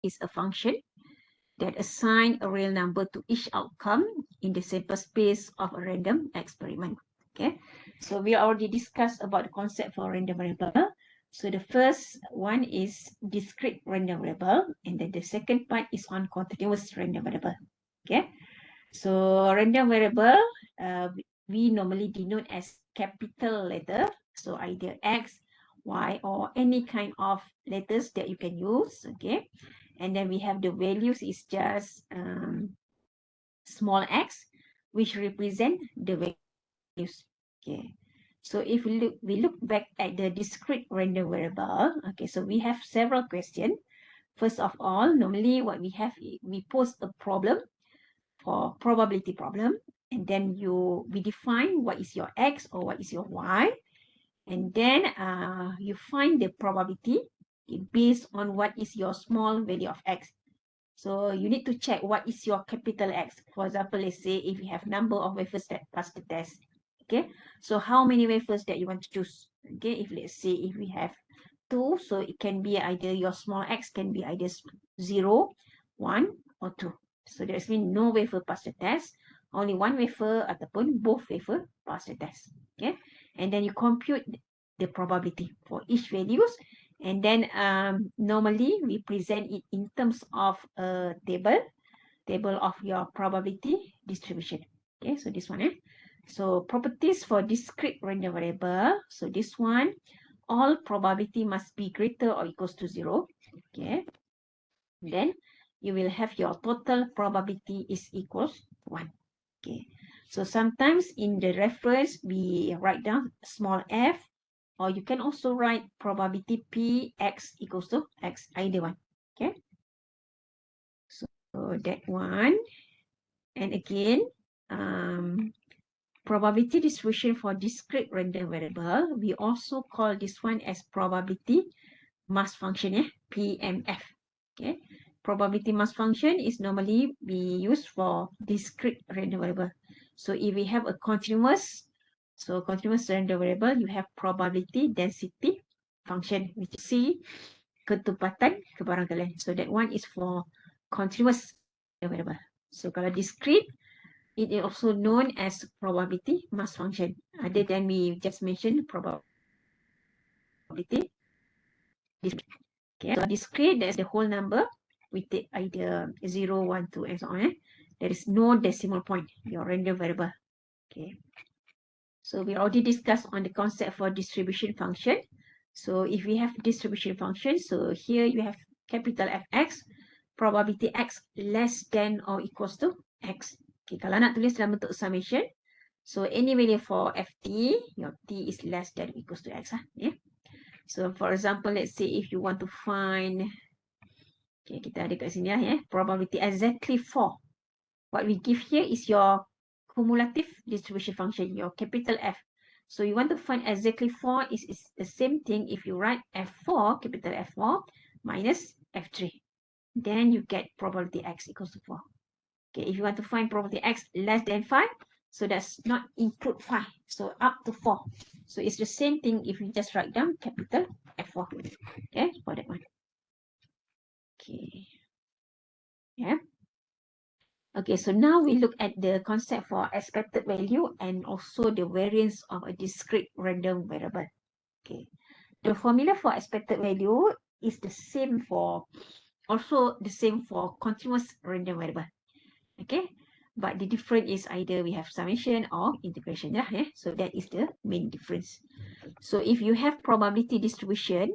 is a function that assign a real number to each outcome in the sample space of a random experiment. Okay, so we already discussed about the concept for random variable. So the first one is discrete random variable, and then the second part is on continuous random variable. Okay, so random variable, we normally denote as capital letter, so either X, Y, or any kind of letters that you can use. Okay, and then we have the values is just small x, which represent the values. Okay, so if we look back at the discrete random variable. Okay, so we have several questions. First of all, normally what we have, we pose a problem for probability problem, and then we define what is your x or what is your y, and then you find the probability based on what is your small value of x. So you need to check what is your capital X. For example, let's say if you have number of wafers that pass the test. Okay, so how many wafers that you want to choose? Okay, if let's say if we have 2, so it can be either your small x can be either 0, 1, or 2. So that means no wafer pass the test, only one wafer ataupun both wafer pass the test. Okay, and then you compute the probability for each values, and then normally we present it in terms of a table of your probability distribution. Okay, so this one. So properties for discrete random variable. So this one, all probability must be greater or equals to 0. Okay, then you will have your total probability is equals 1. Okay, so sometimes in the reference we write down small f, or you can also write probability p x equals to x, either one. Okay, so that one. And again, probability distribution for discrete random variable, we also call this one as probability mass function, PMF. Okay, probability mass function is normally be used for discrete random variable. So if we have a continuous random variable, you have probability density function, which is C ketepatan kebarangkalian. So that one is for continuous random variable. So kalau discrete, it is also known as probability mass function. Other than we just mentioned probability. Okay, so discrete, that's the whole number. We take either 0, 1, 2, and so on. There is no decimal point, your random variable. Okay. So we already discussed on the concept for distribution function. So if we have distribution function, so here you have capital Fx, probability x less than or equals to x. Okay, kalau nak tulis dalam bentuk summation, so any value for ft, your t is less than or equals to x. Yeah. So for example, let's say if you want to find, okay, kita ada kat sini probability exactly 4. What we give here is your cumulative distribution function, your capital F. So you want to find exactly 4 is the same thing if you write F4, capital F4 minus F3. Then you get probability X equals to 4. Okay, if you want to find probability X less than 5, so that's not include 5. So up to 4. So it's the same thing if you just write down capital F4. Okay, for that one. Okay. Yeah. Okay, so now we look at the concept for expected value and also the variance of a discrete random variable. Okay, the formula for expected value is the same for continuous random variable. Okay, but the difference is either we have summation or integration. So that is the main difference. So if you have probability distribution,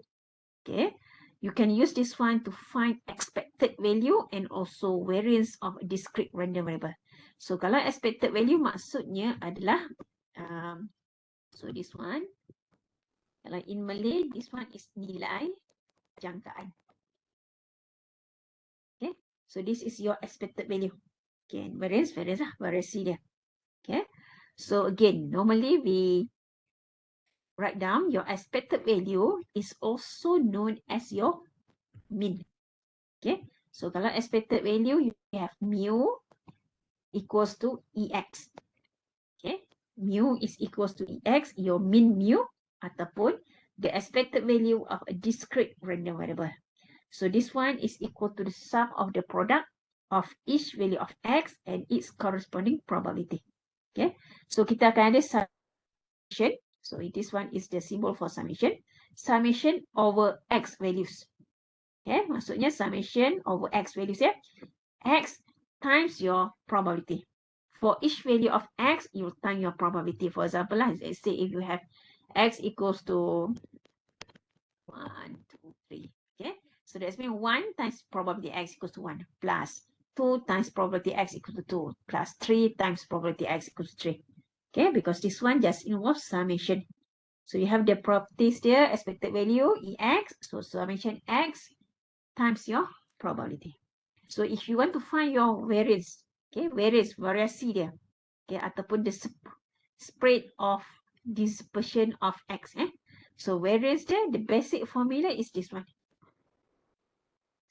okay, you can use this one to find expected value and also variance of a discrete random variable. So kalau expected value maksudnya adalah, so this one, kalau in Malay, this one is nilai jangkaan. Okay, so this is your expected value. Okay, variance dia. Okay, so again, normally we write down your expected value is also known as your mean. Okay, so kalau expected value, you have mu equals to EX. Okay, mu is equals to EX, your mean mu ataupun the expected value of a discrete random variable. So this one is equal to the sum of the product of each value of x and its corresponding probability. Okay, so kita akan ada summation. So this one is the symbol for summation. Summation over x values. Okay, maksudnya summation over x values ya. X times your probability. For each value of x, you time your probability. For example, let's say if you have x equals to 1, 2, 3. Okay, so that's mean 1 times probability x equals to 1 plus 2 times probability x equals to 2 plus 3 times probability x equals to 3. Okay, because this one just involves summation. So you have the properties there, expected value, EX. So summation X times your probability. So if you want to find your variance, okay, variasi dia, okay, ataupun the spread of dispersion of X, So variance dia, the basic formula is this one.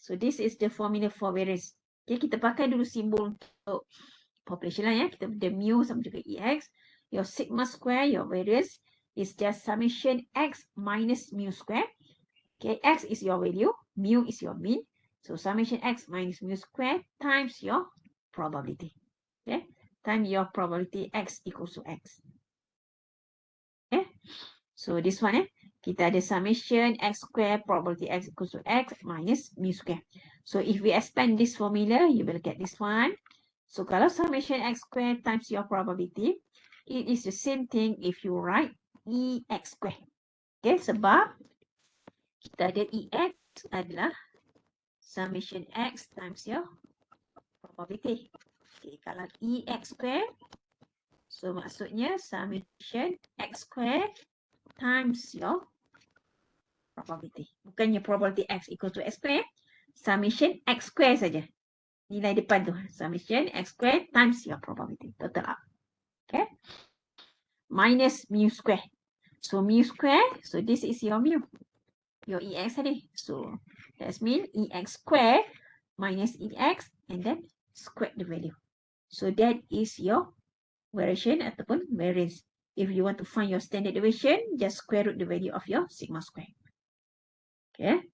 So this is the formula for variance. Okay, kita pakai dulu simbol untuk population lah ya. Kita the mu sama juga EX. Your sigma square, your variance is just summation X minus mu square. Okay, X is your value, mu is your mean. So summation X minus mu square times your probability. Okay, time your probability X equals to X. Okay, so this one kita ada summation X square probability X equals to X minus mu square. So if we expand this formula, you will get this one. So kalau summation X square times your probability, it is the same thing if you write EX square. Okay, sebab kita ada EX adalah summation X times your probability. Okay, kalau EX square, so maksudnya summation X square times your probability. Bukannya probability X equal to X square, summation X square saja. Nilai depan tu, summation X square times your probability. Total up. Okay. Minus mu square. So mu square, so this is your mu. Your EX tadi. So that means EX square minus EX and then square the value. So that is your variation ataupun variance. If you want to find your standard deviation, just square root the value of your sigma square. Okay.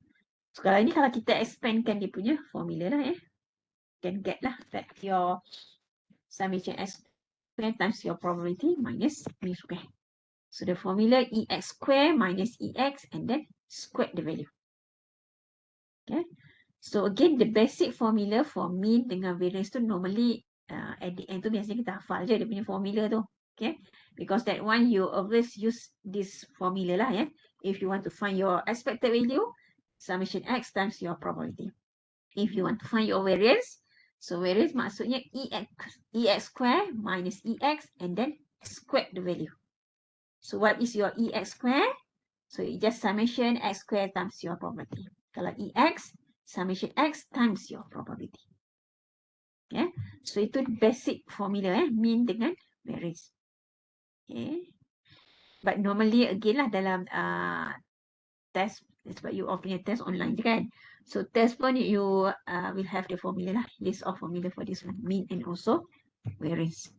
Sekarang ni kalau kita expandkan dia punya formula lah can get lah that your summation X square times your probability minus mu square. So the formula EX square minus EX and then square the value. Okay. So again, the basic formula for mean dengan variance tu normally at the end tu biasanya kita hafal je dia punya formula tu. Okay. Because that one you always use this formula lah If you want to find your expected value, summation X times your probability. If you want to find your variance, so variance maksudnya EX square minus EX and then square the value. So what is your EX square? So it just summation X square times your probability. Kalau EX, summation X times your probability. Okay. So itu basic formula mean dengan variance. Okay. But normally again lah dalam test, sebab you all punya test online je kan. So test pun you will have the formula lah, list of formula for this one, mean and also variance.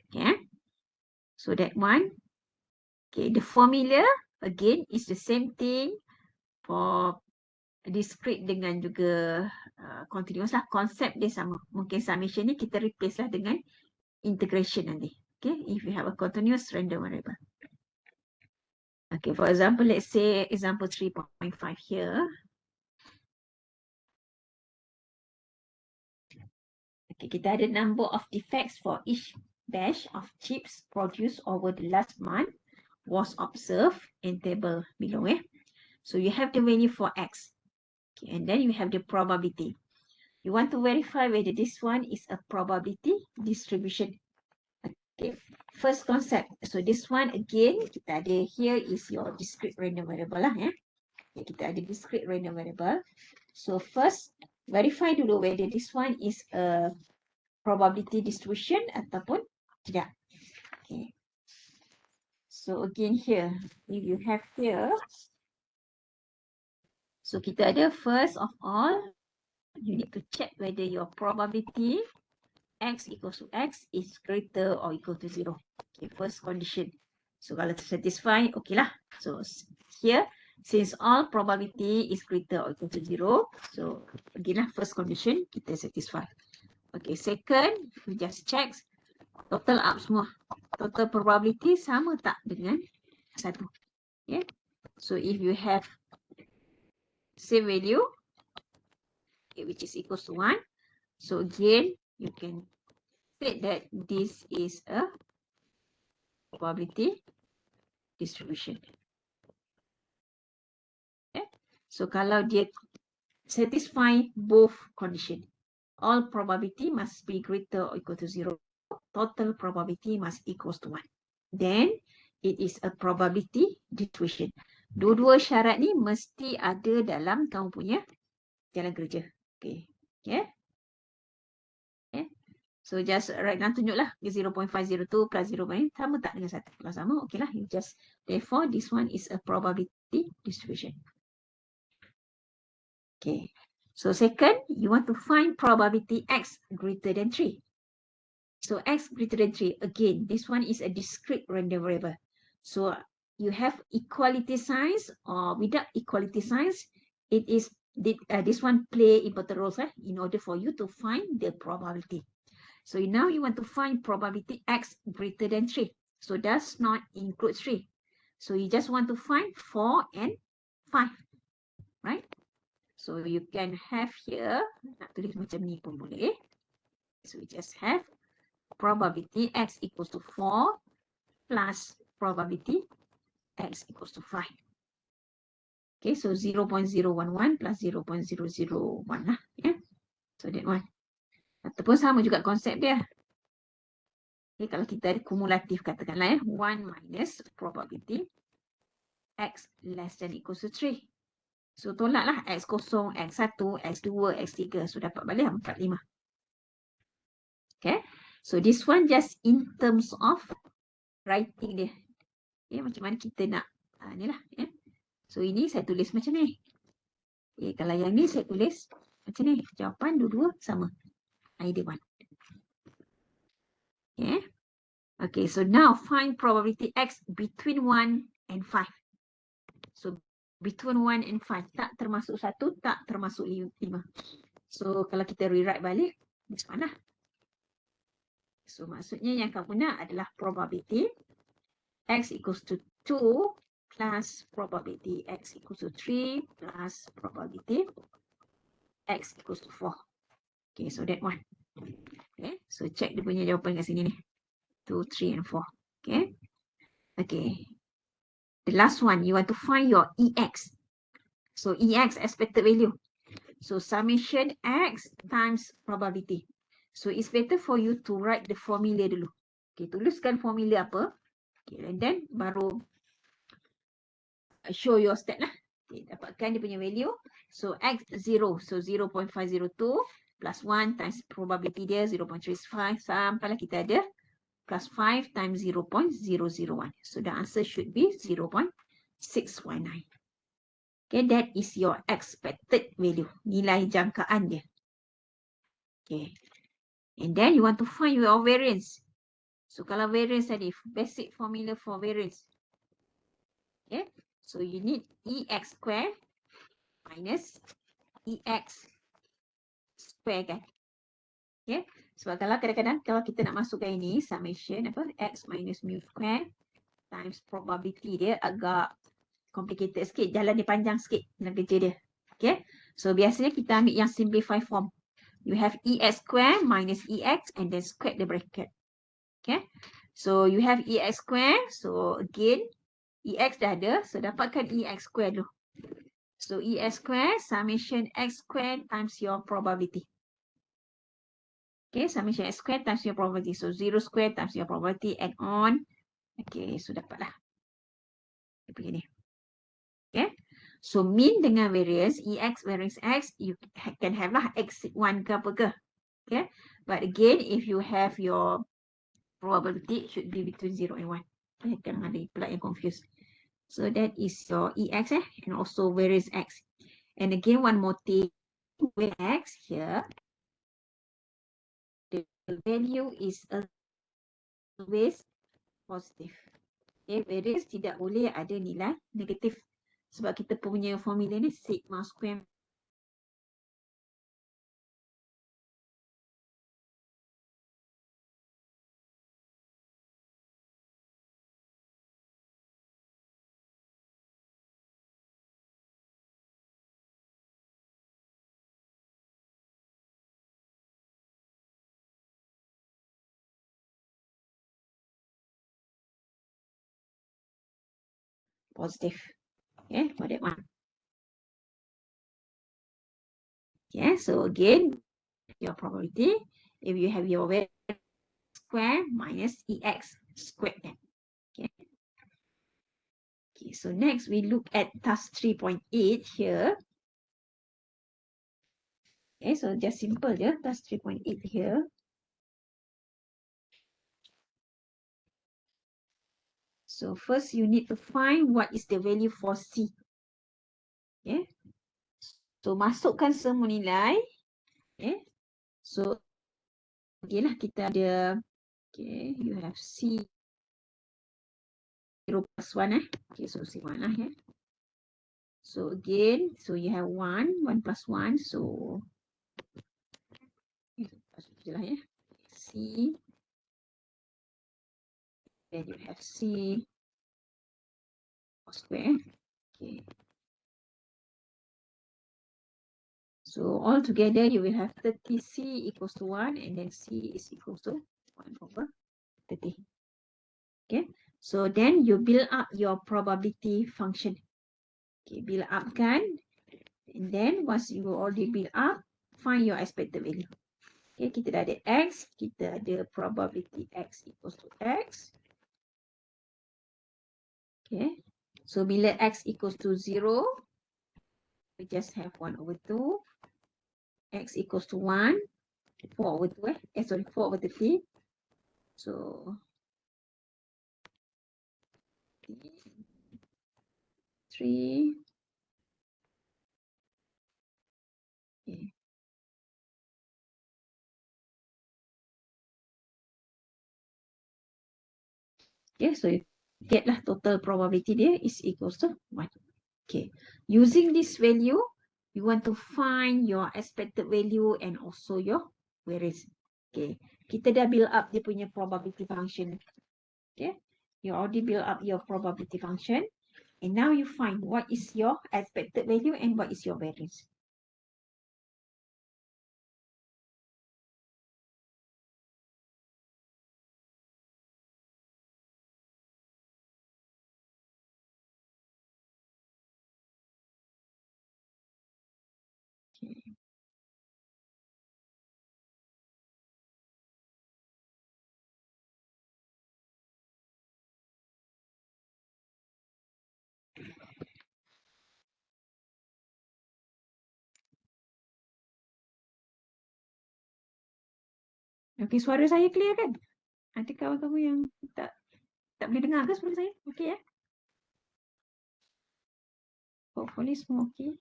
Okay. So that one. Okay, the formula again is the same thing for discrete dengan juga continuous lah. Konsep dia sama. Mungkin summation ni kita replace lah dengan integration nanti. Okay, if you have a continuous random variable. Okay, for example, let's say example 3.5 here. Okay, kita ada number of defects for each batch of chips produced over the last month was observed in table below. So you have the value for X. Okay, and then you have the probability. You want to verify whether this one is a probability distribution. Okay, first concept. So this one again, kita ada here is your discrete random variable lah Okay, kita ada discrete random variable. So first, verify dulu whether this one is a probability distribution ataupun tidak. Okay. So again here, if you have here, so kita ada first of all, you need to check whether your probability X equals to X is greater or equal to 0. Okay, first condition. So kalau satisfy, okay lah. So here, Since all probability is greater or equal to 0, so again lah, first condition kita satisfy. Okay, second, we just check total up semua. Total probability sama tak dengan 1. Okay, so if you have same value, okay, which is equals to 1, so again, you can say that this is a probability distribution. Okay, so kalau dia satisfy both condition, all probability must be greater or equal to 0. Total probability must equals to 1. Then, it is a probability distribution. Dua-dua syarat ni mesti ada dalam kamu punya jalan kerja. Okay. Okay. Okay. So, just right now tunjuklah 0.502 plus 0. Sama tak dengan 1? Kalau sama, okay lah. You just, therefore, this one is a probability distribution. Okay. So, second, you want to find probability X greater than 3. So, X greater than 3. Again, this one is a discrete random variable. So, you have equality signs or without equality signs, it is this one play important roles in order for you to find the probability. So, now you want to find probability X greater than 3. So, does not include 3. So, you just want to find 4 and 5. Right? So, you can have here, nak tulis macam ni pun boleh. So, we just have probability X equals to 4 plus probability X equals to 5. Okay, so 0.011 plus 0.001 lah. Yeah. So that one. Ataupun sama juga konsep dia. Okay, kalau kita ada kumulatif katakanlah 1 minus probability X less than equals to 3. So tolaklah X0, X1, X2, X3. So dapat balik 4, 5. Okay, so this one just in terms of writing dia. Okay, macam mana kita nak ni lah. Yeah. So ini saya tulis macam ni. Okay, kalau yang ni saya tulis macam ni. Jawapan dua-dua sama. Either one. Okay. Okay, so now find probability X between 1 and 5. So between 1 and 5. Tak termasuk 1, tak termasuk 5. So kalau kita rewrite balik, this one lah. So maksudnya yang kamu nak adalah probability X equals to 2 plus probability X equals to 3 plus probability X equals to 4. Okay, so that one. Okay, so check dia punya jawapan kat sini ni. 2, 3 and 4. Okay. Okay. The last one, you want to find your EX. So EX, expected value. So summation X times probability. So it's better for you to write the formula dulu. Okay, tuliskan formula apa. Okay, and then baru show your step lah. Okay, dapatkan dia punya value. So X0, so 0.502 plus 1 times probability dia 0.35 sampailah kita ada plus 5 times 0.001. So the answer should be 0.619. Okay, that is your expected value. Nilai jangkaan dia. Okay. And then you want to find your variance. So kalau variance tadi, basic formula for variance. Okay. So you need EX square minus EX square kan. Okay. Sebab kalau kadang-kadang kalau kita nak masukkan ini, summation apa, X minus mu square times probability dia agak complicated sikit. Jalan dia panjang sikit dalam kerja dia. Okay. So biasanya kita ambil yang simplify form. You have EX square minus EX and then square the bracket. Okay. So you have EX square. So again, EX dah ada. So dapatkan EX square dulu. So EX square summation X square times your probability. Okay. Summation X square times your probability. So 0 square times your probability add on. Okay. So dapatlah. Begini. Okay. So mean dengan variance, EX variance X, you can have lah X1 ke apa ke. Okay. But again, if you have your probability, it should be between 0 and 1. Kadang ada pula yang confused. So that is your EX and also variance X. And again, one more thing, with X here, the value is always positive. Okay, variance tidak boleh ada nilai negatif. Sebab kita punya formula ni sigma square positive. Okay, for that one. Okay, so again, your probability, if you have your variance square minus EX squared. Okay. Okay, so next we look at task 3.8 here. Okay, so just simple je, task 3.8 here. So first you need to find what is the value for C. Okay. So masukkan semua nilai. Okay. So okay lah, kita ada, okay, you have C 0 plus 1 Okay, so C1 lah So again, so you have 1 plus 1, so C, then you have C square. Okay. So all together you will have 30C equals to 1 and then C is equals to 1 over 30. Okay. So then you build up your probability function. Okay, build up kan. And then once you already build up, find your expected value. Okay, kita dah ada X, kita ada probability X equals to X. Okay. So bila X equals to 0, we just have 1 over 2. X equals to 1, 4 over 2 sorry, 4 over 30. So 3. Okay. Okay, so you get lah total probability dia is equals to 1. Okay, using this value, you want to find your expected value and also your variance. Okay, kita dah build up dia punya probability function. Okay, you already build up your probability function. And now you find what is your expected value and what is your variance. Okay. Okay, suara saya clear kan? Nanti kawan-kawan yang tak boleh dengar ke suara saya? Okay ya? Hopefully semua okay.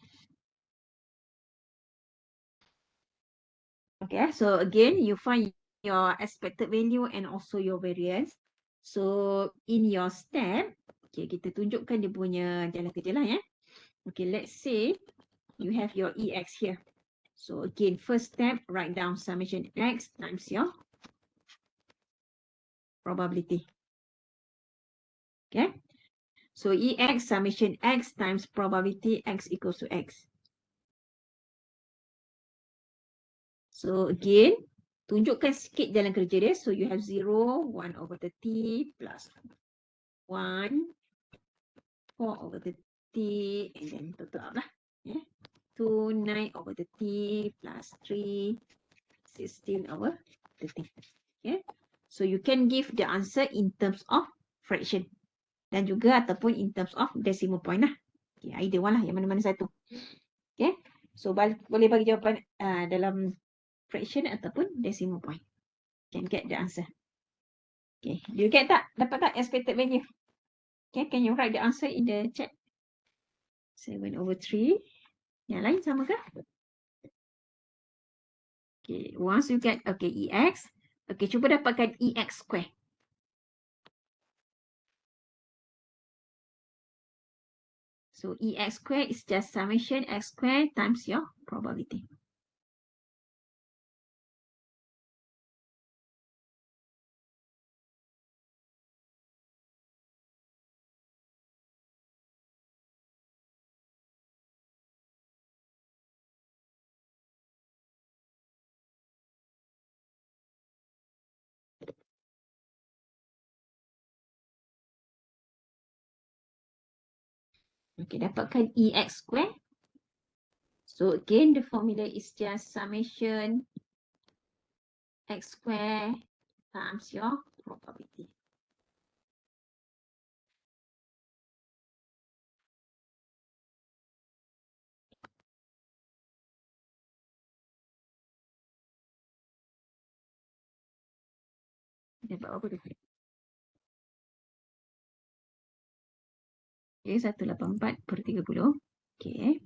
Okay, so again, you find your expected value and also your variance. So in your step, okay, kita tunjukkan dia punya jalan kerja lah ya. Okay, let's say you have your EX here. So again, first step, write down summation X times your probability. Okay, so EX summation X times probability X equals to X. So again, tunjukkan sikit jalan kerja dia. So you have 0, 1 over 30 plus 1, 4 over 30, and then total up lah. Yeah. 2, 9 over 30 plus 3, 16 over 30. Okay. So you can give the answer in terms of fraction. Dan juga ataupun in terms of decimal point lah. Okay, either one lah, yang mana-mana satu. Okay. So boleh bagi jawapan dalam fraction ataupun decimal point. Can get the answer. Okay, you get tak? Dapat tak expected value? Okay, can you write the answer in the chat? 7 over 3. Yang lain sama ke? Okay, once you get, okay, EX. Okay, cuba dapatkan EX square. So So EX squared is just summation X squared times your probability. Okay, dapatkan EX squared. So again, the formula is just summation X squared times your probability. Dapat apa tu? Okay, 184/30. Okay.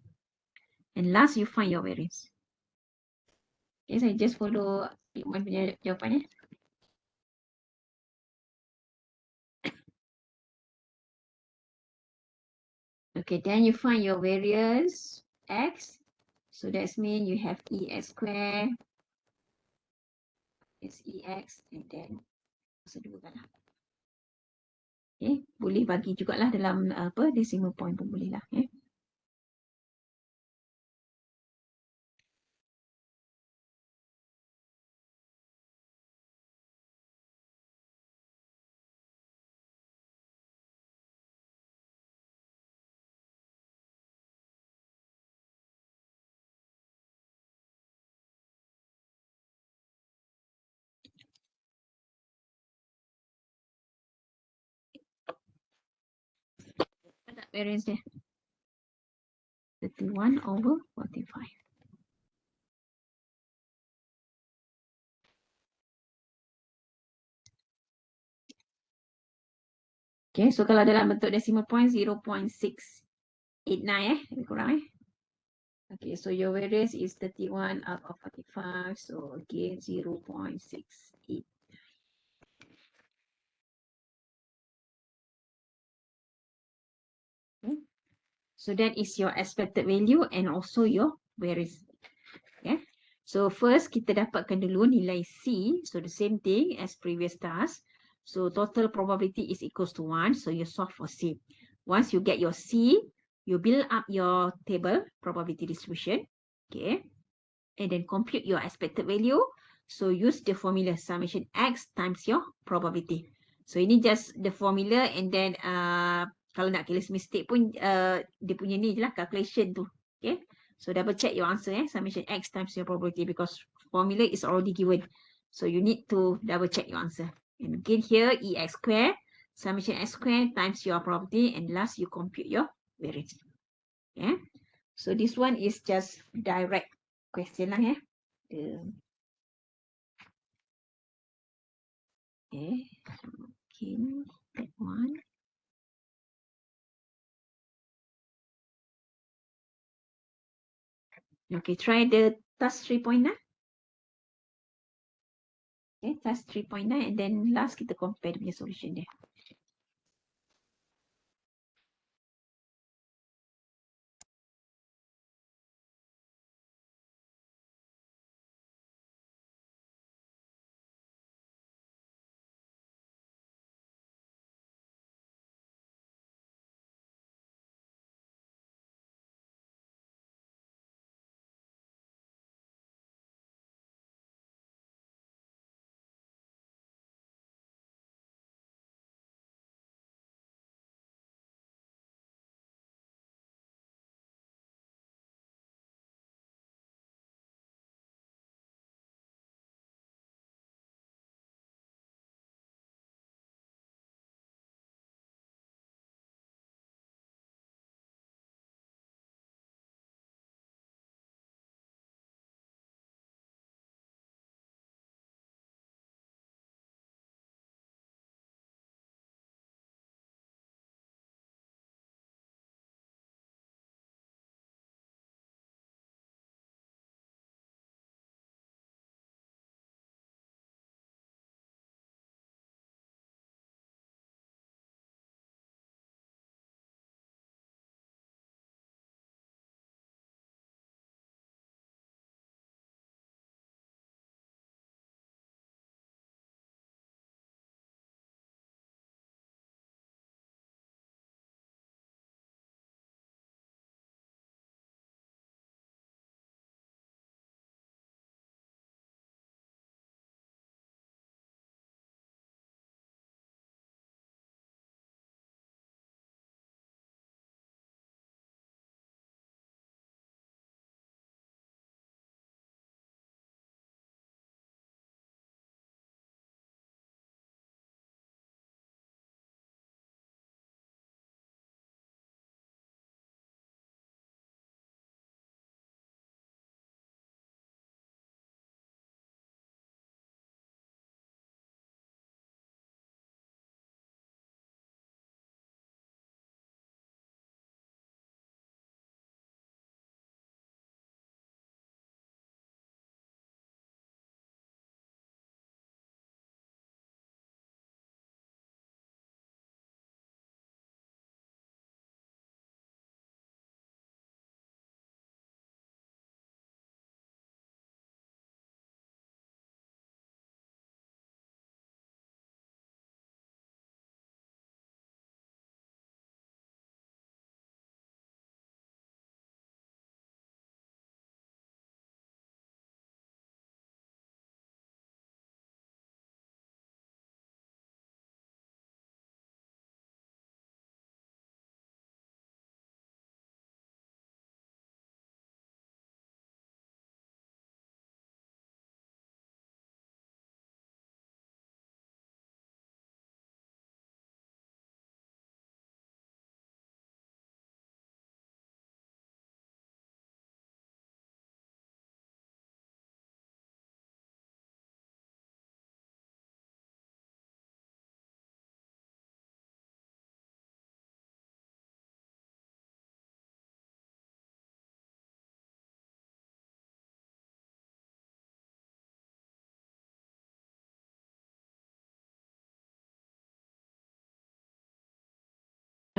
And last, you find your variance. Okay, saya just follow Iwan punya jawapannya. Okay, then you find your variance X. So that's mean you have EX squared. It's EX and then dua lah. Okay, boleh bagi jugalah dalam apa decimal point pun boleh lah. Okay. Ada variance dia. 31/45. Okay, so kalau dalam bentuk decimal point 0.689 lebih kurang Okay, so your variance is 31/45. So again 0.68. Okay. So that is your expected value and also your variance. Okay. So first kita dapatkan dulu nilai C. So the same thing as previous task. So total probability is equals to 1. So you solve for C. Once you get your C, you build up your table probability distribution. Okay. And then compute your expected value. So use the formula summation X times your probability. So ini just the formula and then kalau nak case mistake pun dia punya ni je lah calculation tu. Okay. So double check your answer summation X times your probability because formula is already given. So you need to double check your answer. And again here EX squared summation X squared times your probability and last you compute your variance. Yeah. So this one is just direct question lah Okay. Okay. That one. Okay, try the task 3.9. Okay, task 3.9 and then last kita compare the solution there.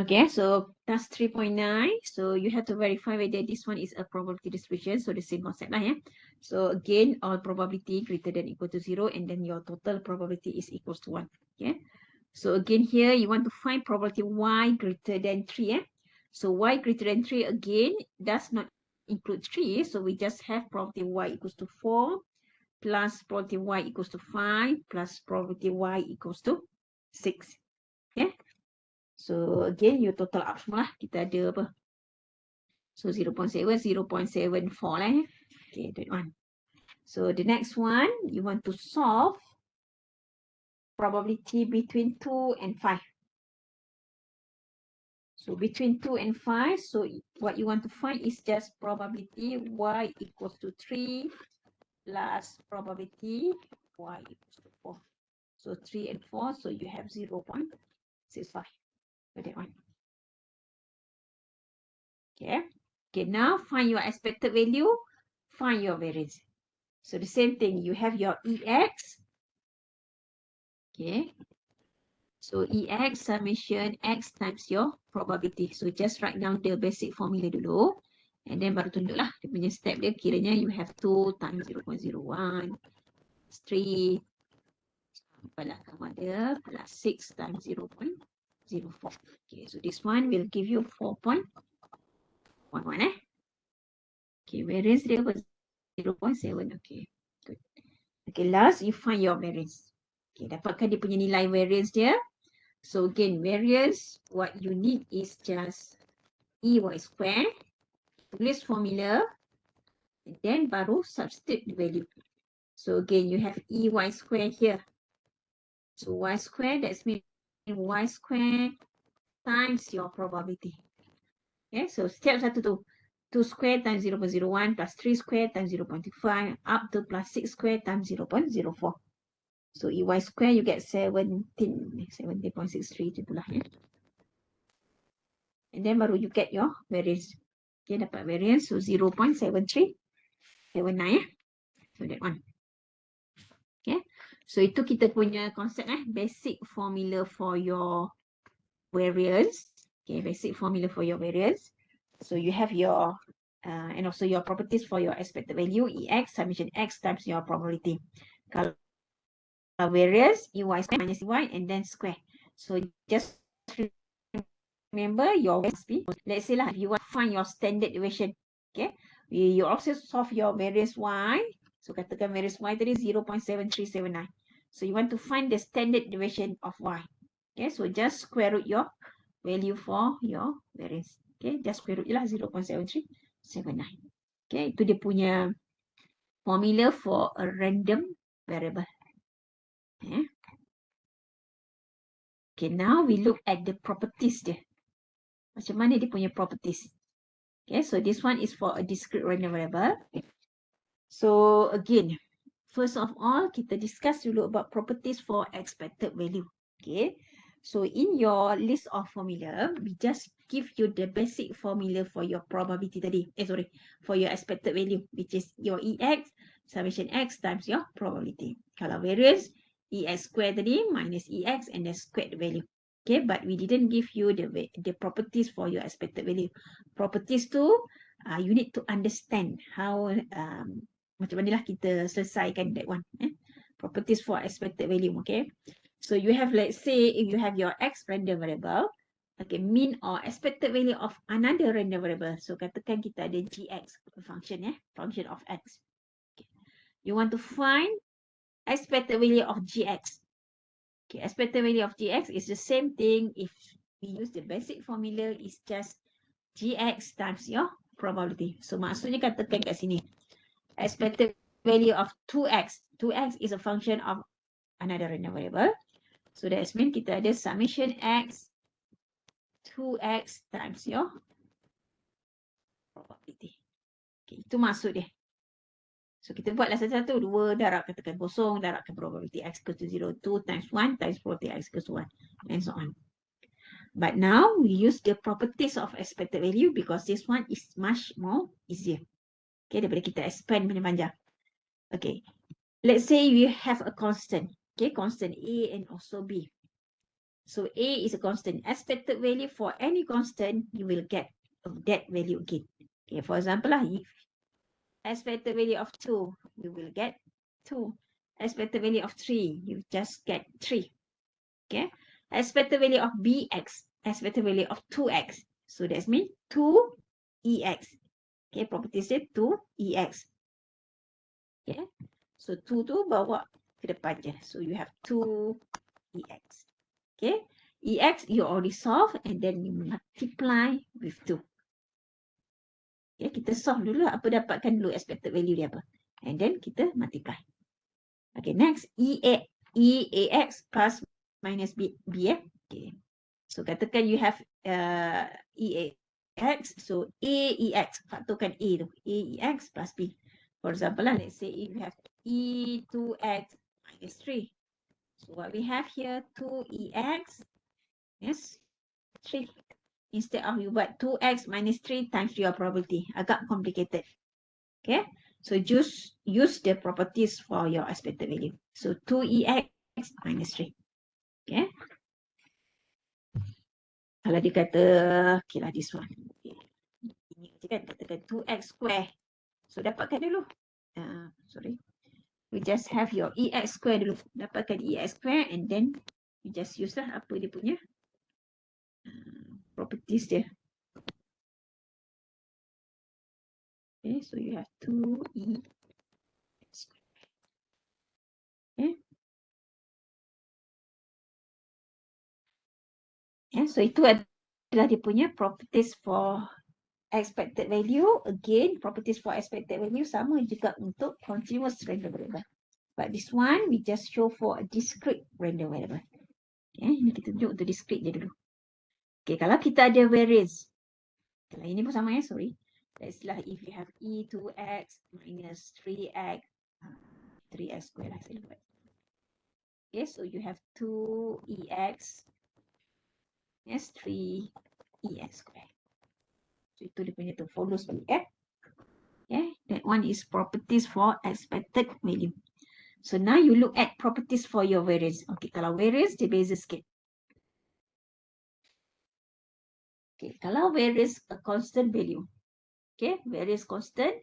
Okay, so that's 3.9. So you have to verify whether this one is a probability distribution. So the same concept lah, yeah. So again, all probability greater than equal to 0, and then your total probability is equals to 1. Okay. So again here, you want to find probability y greater than 3. Eh? So y greater than 3 again does not include 3. So we just have probability y equals to 4 plus probability y equals to 5 plus probability y equals to 6. Okay. So again, you total up semua lah. Kita ada apa? So 0.7, 0.74 lah. Okay, that one. So the next one, you want to solve probability between 2 and 5. So between 2 and 5, so what you want to find is just probability y equals to 3 plus probability y equals to 4. So 3 and 4, so you have 0.65 for that one. Okay. Okay, now find your expected value, find your variance. So the same thing, you have your EX. Okay. So EX summation X times your probability. So just write down the basic formula dulu. And then baru tunjuklah dia punya step dia. Kiranya you have 2 times 0.01 plus 3. Apalah kamu ada plus 6 times 0.04. Okay, so this one will give you 4.11 eh. Okay, variance dia apa? 0.7. Okay, good. Okay, last you find your variance. Okay, dapatkan dia punya nilai variance dia. So again, variance, what you need is just EY square, tulis formula, and then baru substitute the value. So again, you have EY square here. So Y square, that's mean Y square times your probability. Okay, so step 1 tu. 2 square times 0.01 plus 3 square times 0.25 up to plus 6 square times 0.04. So EY square, you get 70.63 itulah ya. And then baru you get your variance. Okay, dapat variance, so 0.7379 ya. So that one. Okay, so itu kita punya konsep basic formula for your variance. Okay, basic formula for your variance. So you have your and also your properties for your expected value, EX summation X times your probability. Kalau variance, EY square minus EY and then square. So just remember your must be, let's say lah, if you want to find your standard deviation, okay, you also solve your variance Y. So katakan variance Y tadi 0.7379. So you want to find the standard deviation of Y. Okay, so just square root your value for your variance. Okay, just square root je lah 0.7379. Okay, itu dia punya formula for a random variable. Okay. Okay, now we look at the properties dia. Macam mana dia punya properties. Okay, so this one is for a discrete random variable. So again, first of all, kita discuss dulu about properties for expected value. Okay, so in your list of formula, we just give you the basic formula for your probability tadi. For your expected value, which is your EX summation X times your probability. Kalau variance, EX square tadi minus EX and then squared the value. Okay, but we didn't give you the properties for your expected value. Properties tu, you need to understand how macam mana lah kita selesaikan that one. Properties for expected value. Okay, so you have, let's say, if you have your X random variable, okay, mean or expected value of another random variable. So katakan kita ada GX function, function of X. Okay. You want to find expected value of GX. Okay, expected value of GX is the same thing if we use the basic formula, is just GX times your probability. So maksudnya katakan kat sini, expected value of 2x. 2x is a function of another random variable. So that means kita ada summation X 2x times your probability. Okay, itu maksud dia. So kita buatlah satu-satu. 2 darab katakan kosong, darabkan probability X equals to 0. 2 times 1 times probability X equals to 1. And so on. But now we use the properties of expected value because this one is much more easier. Okay, daripada kita expand panjang-panjang. Okay, let's say you have a constant. Okay, constant A and also B. So A is a constant. Expected value for any constant, you will get that value again. Okay, for example, if expected value of 2, you will get 2. Expected value of 3, you just get 3. Okay. Expected value of Bx, expected value of 2x. So that means 2ex. Okay, property say 2ex. Okay. So 2 tu bawa ke depan je. So you have 2ex. Okay. Ex you already solve and then you multiply with 2. Okay, kita solve dulu apa dapatkan dulu expected value dia apa. And then kita multiply. Okay, next EAX plus minus B okay. So katakan you have EAX, so AEX, faktorkan A tu, AEX plus B. For example, let's say if you have E2X minus 3. So what we have here, 2EX, yes, 3. Instead of you buat 2X minus 3 times your probability. Agak complicated. Okay, so just use the properties for your expected value. So 2EX minus 3. Okay. Kalau dia kata, okay lah this one. Okay. Ini kan katakan 2x square. So dapatkan dulu. Sorry. We just have your EX square dulu. Dapatkan EX square and then you just use lah apa dia punya properties dia. Okay, so you have 2EX square. Okay. Yeah, so itu adalah dia punya properties for expected value. Again, properties for expected value sama juga untuk continuous random variable. But this one, we just show for a discrete random variable. Okay, ini kita tunjuk untuk discrete je dulu. Okay, kalau kita ada variance. Kalau ini pun sama ya, sorry. Let's lah if you have E2x minus 3x, 3x square lah saya buat. Okay, so you have 2ex, yes, 3ex square. So itu dia punya tu, follows balik ya. Okay, that one is properties for expected value. So now you look at properties for your variance. Okay, kalau variance dia beza sikit. Okay, kalau variance a constant value. Okay, variance constant,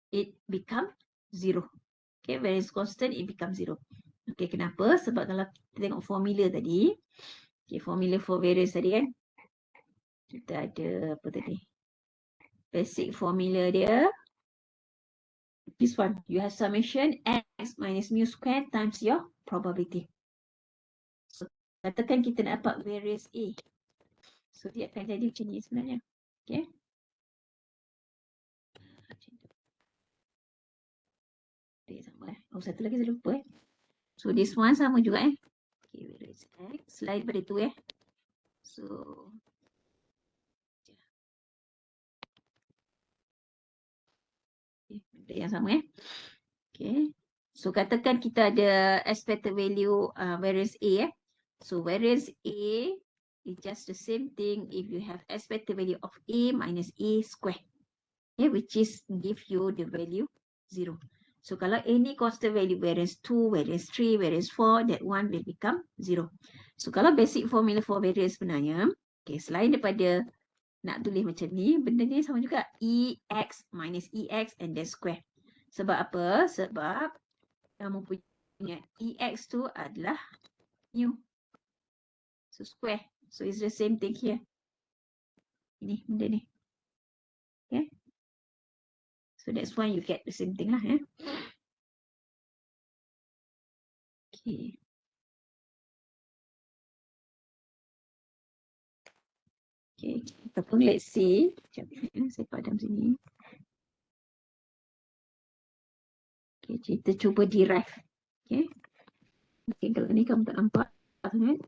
it become 0. Okay, variance constant, it becomes 0. Okay, kenapa? Sebab kalau kita tengok formula tadi, okay, formula for variance tadi kan, kita ada apa tadi? Basic formula dia. This one, you have summation x minus mu square times your probability. So, katakan kita nak dapat variance A. So, dia akan jadi macam ni sebenarnya. Okay. Dia sama Oh, satu lagi saya lupa So, this one sama juga Okay, variance x. Selain daripada tu So, okay, benda yang sama Okay. So, katakan kita ada expected value variance A So, variance A is just the same thing if you have expected value of A minus A square. Okay, which is give you the value 0. So, kalau any constant value, variance 2, variance 3, variance 4, that one will become 0. So, kalau basic formula for variance sebenarnya, okay, selain daripada nak tulis macam ni, benda ni sama juga. EX minus EX and then square. Sebab apa? Sebab kamu punya EX tu adalah mu. So, square. So, it's the same thing here. Ini benda ni. Okay. So, that's why you get the same thing lah. Okay. Okay. Ataupun let's see. Saya padam sini. Okay. Kita cuba derive. Okay. Okay. Kalau ni kamu tak nampak.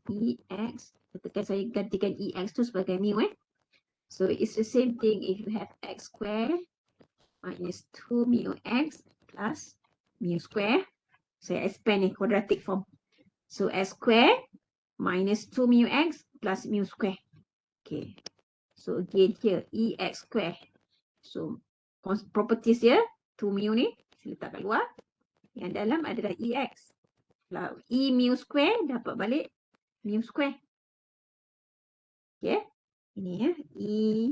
EX. Katakan saya gantikan EX tu sebagai mu So, it's the same thing if you have x square minus 2 mu x plus mu square. Saya expand ni quadratic form. So, x square minus 2 mu x plus mu square. Okay. So, again here, EX square. So, properties dia, 2 mu ni, saya letak kat luar. Yang dalam adalah EX. Kalau E mu square, dapat balik mu square. Okay. Ini ya. E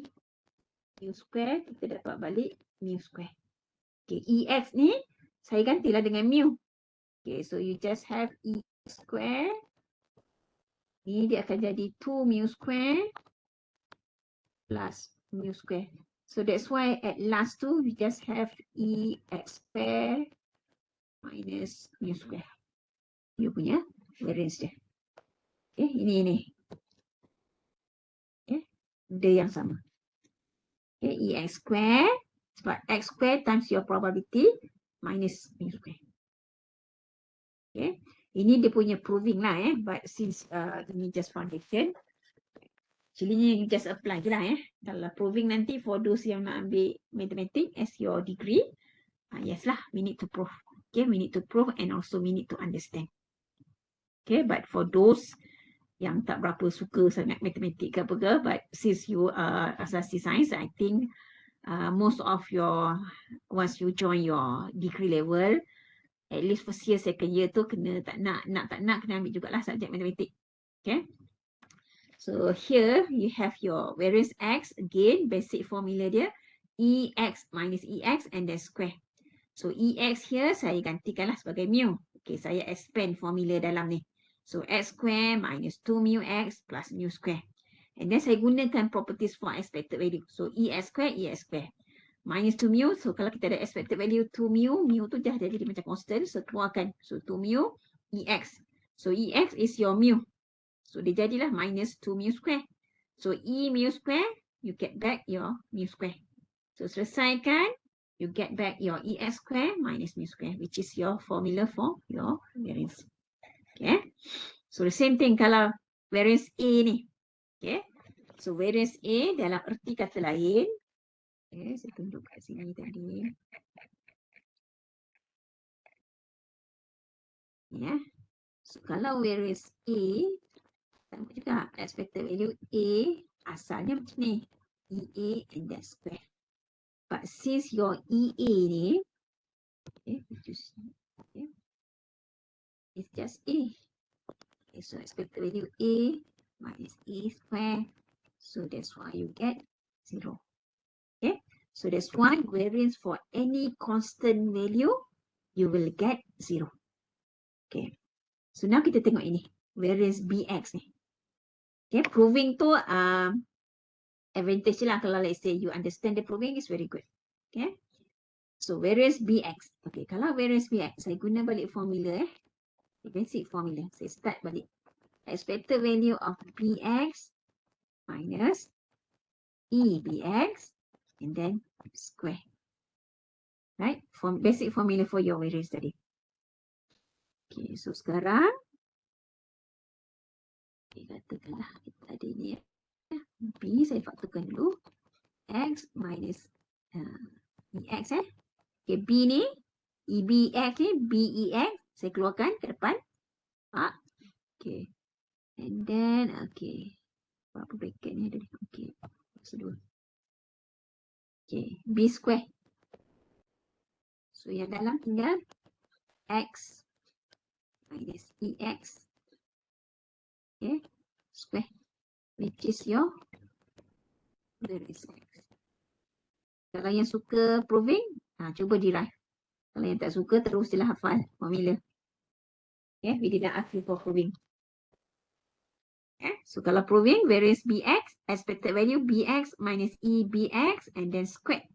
mu square. Kita dapat balik mu square. Okay. EX ni saya gantilah dengan mu. Okay. So you just have E square. Ni dia akan jadi 2 mu square plus mu square. So that's why at last tu we just have EX square minus mu square. You punya variance dia. Okay, ini. Okay, dia yang sama. Okay, EX square sebab X square times your probability minus mu square. Okay, ini dia punya proving lah but since ini just foundation, actually ni just apply je lah Kalau proving nanti for those yang nak ambil mathematics as your degree, yes lah, we need to prove. Okay, we need to prove and also we need to understand. Okay, but for those yang tak berapa suka sangat matematik ke apa ke, but since you asasi science, I think most of your, once you join your degree level, at least first year, second year tu kena tak nak kena ambil jugalah subjek matematik. Okay. So here you have your variance X, again basic formula dia, EX minus EX and then square. So EX here saya gantikanlah sebagai mu. Okay, saya expand formula dalam ni. So X square minus 2 mu X plus mu square. And then saya gunakan properties for expected value. So EX square, minus 2 mu. So kalau kita ada expected value 2 mu, mu tu dah jadi macam constant. So keluarkan. So 2 mu EX. So EX is your mu. So dia jadilah minus 2 mu square. So E mu square, you get back your mu square. So selesaikan, you get back your EX square minus mu square, which is your formula for your variance. Okay. So the same thing kalau variance A ni. Okay. So variance A dalam erti kata lain. Okay, saya tunjuk kat sini tadi. Ya. So kalau variance A, sama juga expected value A asalnya macam ni. EA and that square. But since your EA ni, okay, it's just A. Okay, so expected value A minus A square. So that's why you get 0. Okay, so that's why variance for any constant value, you will get 0. Okay, so now kita tengok ini. Variance BX ni. Okay, proving tu advantage lah kalau let's say you understand the proving is very good. Okay, so variance BX. Okay, kalau variance BX, saya guna balik formula basic formula. Saya start balik. Expected value of BX minus EBX and then square. Right? Basic formula for your variance tadi. Okay, so sekarang katakanlah tadi ni B saya faktorkan dulu. X minus EX Okay, B ni EBX ni BEX saya keluarkan ke depan. Okay. And then okay. Berapa bracket ni ada ni? Okay. Sedua. Okay, B square. So yang dalam tinggal X minus EX. Okay, square. Which is your variance X. Kalau yang suka proving, cuba derive. Kalau yang tak suka, terus je lah hafal formula. Okay, we didn't ask you for proving. Okay, so kalau proving, variance BX, expected value BX minus EBX and then square.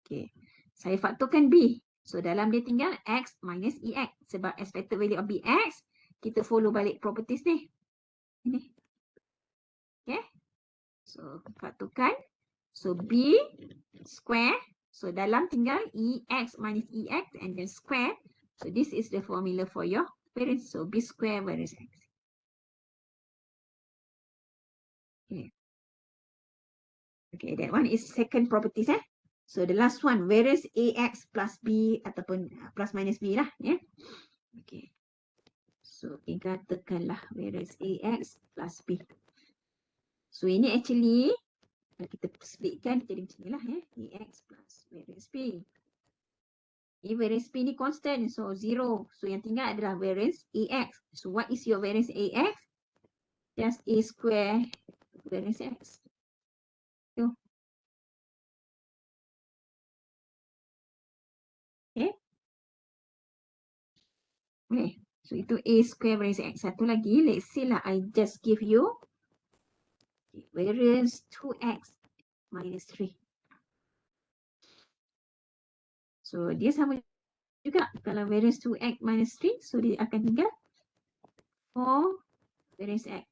Okay, saya faktorkan B. So dalam dia tinggal X minus EX. Sebab expected value of BX, kita follow balik properties ni. Ini. Okay, so faktorkan. So B square. So dalam tinggal EX minus EX and then square. So this is the formula for your variance. So B square variance X. Okay. Okay, that one is second properties So the last one, variance AX plus B ataupun plus minus B lah. Okay. So kita katakanlah variance AX plus B. So ini actually kalau kita splitkan jadi macam inilah AX plus variance B. Ini variance B ni constant, so 0. So yang tinggal adalah variance AX. So what is your variance AX? just A square variance X. So, okay. Okay. So itu A square variance X. Satu lagi, let's say lah I just give you variance 2X minus 3. So dia sama juga kalau variance 2X minus 3, so dia akan tinggal 4 variance X.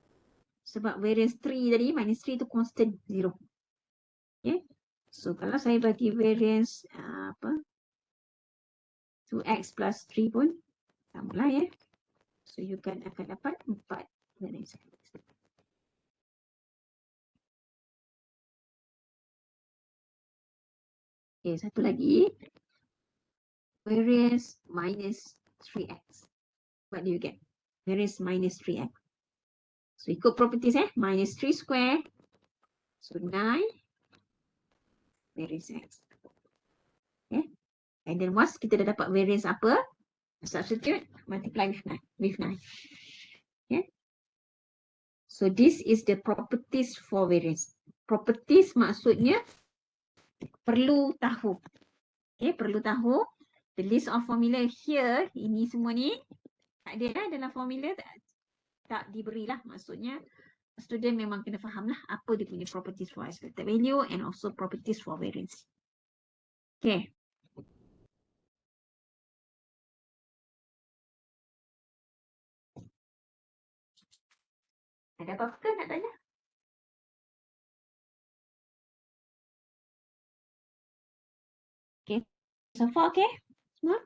Sebab variance 3 tadi, minus 3 tu constant 0. Okay. So kalau saya bagi variance 2X plus 3 pun sama lah ya. So you akan dapat 4 variance X. Okay, satu lagi. Variance minus 3X. What do you get? Variance minus 3X. So ikut properties minus 3 square. So 9 variance X. Okay. And then once kita dah dapat variance apa, substitute, multiply with 9. Okay. So this is the properties for variance. Properties maksudnya perlu tahu. Okay, perlu tahu. The list of formula here, ini semua ni, tak ada lah dalam formula, tak diberilah. Maksudnya, student memang kena faham lah apa dia punya properties for expected value and also properties for variance. Okay. Ada apa-apa ke nak tanya? Okay. So far okay? Semua?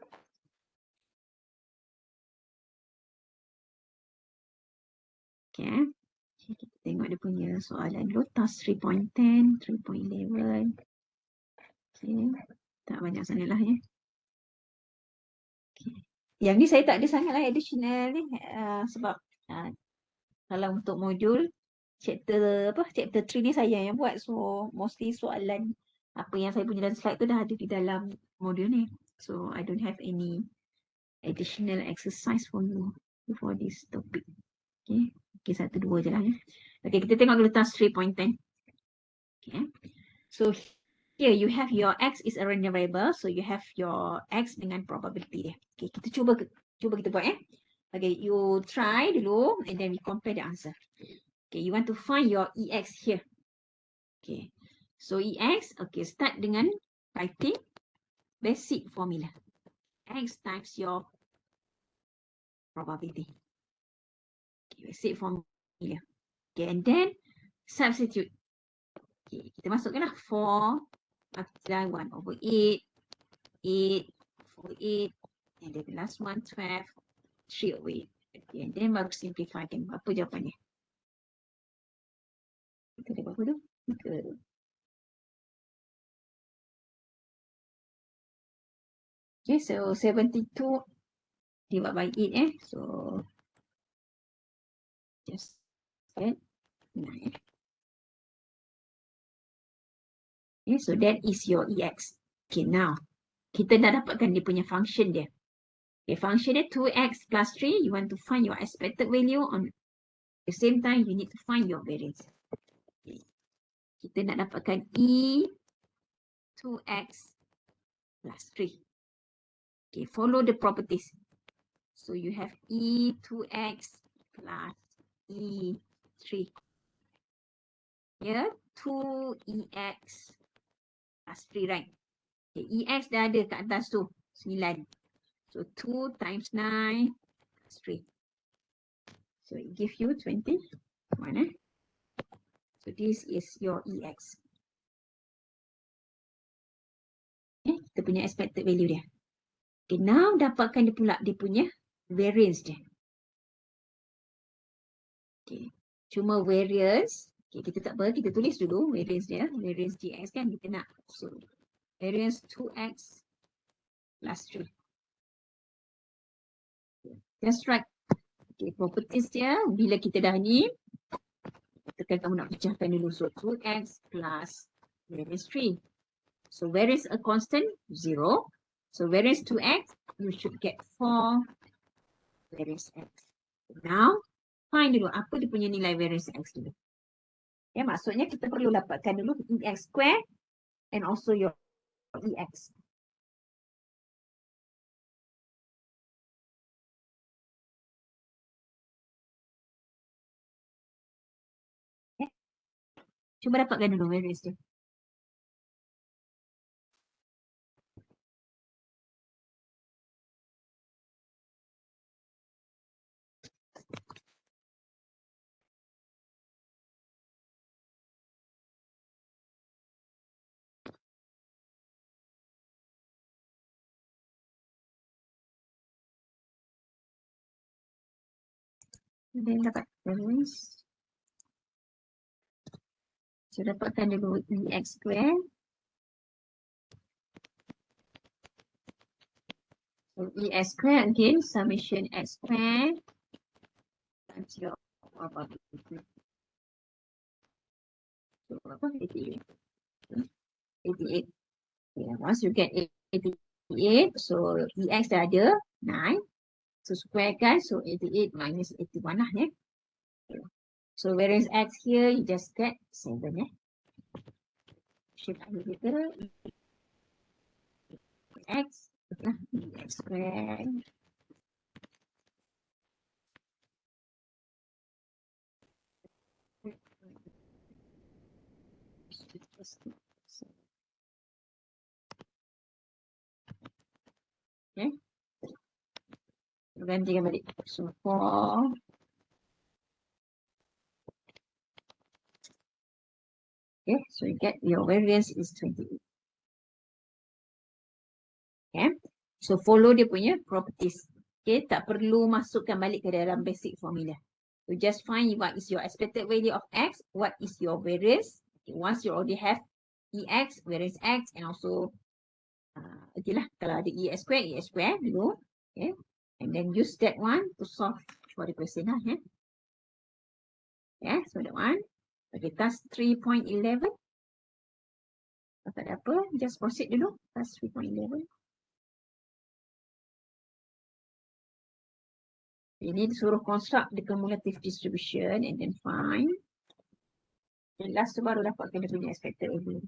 Okay. Kita tengok dia punya soalan dulu. Task 3.10, 3.11. Okay. Tak banyak sangat lah ya. Okay. Yang ni saya tak ada sangat lah additional ni. Sebab kalau untuk modul chapter 3 ni saya yang buat. So mostly soalan apa yang saya punya dalam slide tu dah ada di dalam modul ni. So I don't have any additional exercise for you for this topic. Okay. Okay, 1, 2 je lah ya. Okay, kita tengok dulu task 3.10. Okay. So here you have your X is a random variable. So you have your X dengan probability dia. Okay, kita cuba kita buat Okay, you try dulu and then we compare the answer. Okay, you want to find your EX here. Okay, so EX, okay, start dengan writing basic formula. X times your probability. Okay, basic formula. Okay, and then substitute. Okay, kita masukkanlah 4 multiply 1 over 8, 8 over 8, and then the last one 12, 3 over 8. Okay, and then baru simplify kan. Apa jawapannya? Kita ada berapa tu? Okay, so 72 divided by 8 So just add 9. Okay, so that is your EX. Okay, now kita dah dapatkan dia punya function dia. Okay, function dia 2x plus 3. You want to find your expected value on the same time you need to find your variance. Okay. Kita nak dapatkan E 2x plus 3. Okay, follow the properties. So you have E 2x plus E3. Here 2EX plus 3, right? Okay, EX dah ada kat atas tu, 9. So 2 times 9 plus 3. So it gives you 21. So this is your EX. Okay, kita punya expected value dia. Okay, now dapatkan dia pula dia punya variance dia. Okay, cuma variance. Okay, kita tak apa, kita tulis dulu variance dia. Variance GX kan kita nak. So variance 2x plus 3. Just write. Okay, properties dia, bila kita dah ni, tekan kamu nak pecahkan dulu. So 2x plus variance 3. So variance a constant? 0. So variance 2x, you should get 4 variance x. Now, find dulu apa dia punya nilai variance X dulu. Ya, maksudnya kita perlu dapatkan dulu EX square and also your EX. Okay. Cuba dapatkan dulu variance dia. Then dapat variance. So dapatkan dulu EX square. So EX square again, summation X square times your probability. So apa? 88. 88. Yeah, once you get 88, so EX dah ada 9. So square kan, so 88 minus 81 lah ya. So variance X here, you just get 7 ya. Shift kita X, EX square. Okay. Gantikan balik. So 4. Okay, so you get your variance is 28. Okay, so follow dia punya properties. Okay, tak perlu masukkan balik ke dalam basic formula. You just find what is your expected value of X, what is your variance. Okay, once you already have EX, variance X, and also okay lah, kalau ada EX square dulu. Okay, and then use that one to solve for the question lah. Yeah, so that one. Okay, task 3.11. Tak ada apa, just proceed dulu. Task 3.11. Ini disuruh construct the cumulative distribution and then find. Dan last tu baru dapatkan dia punya expected value.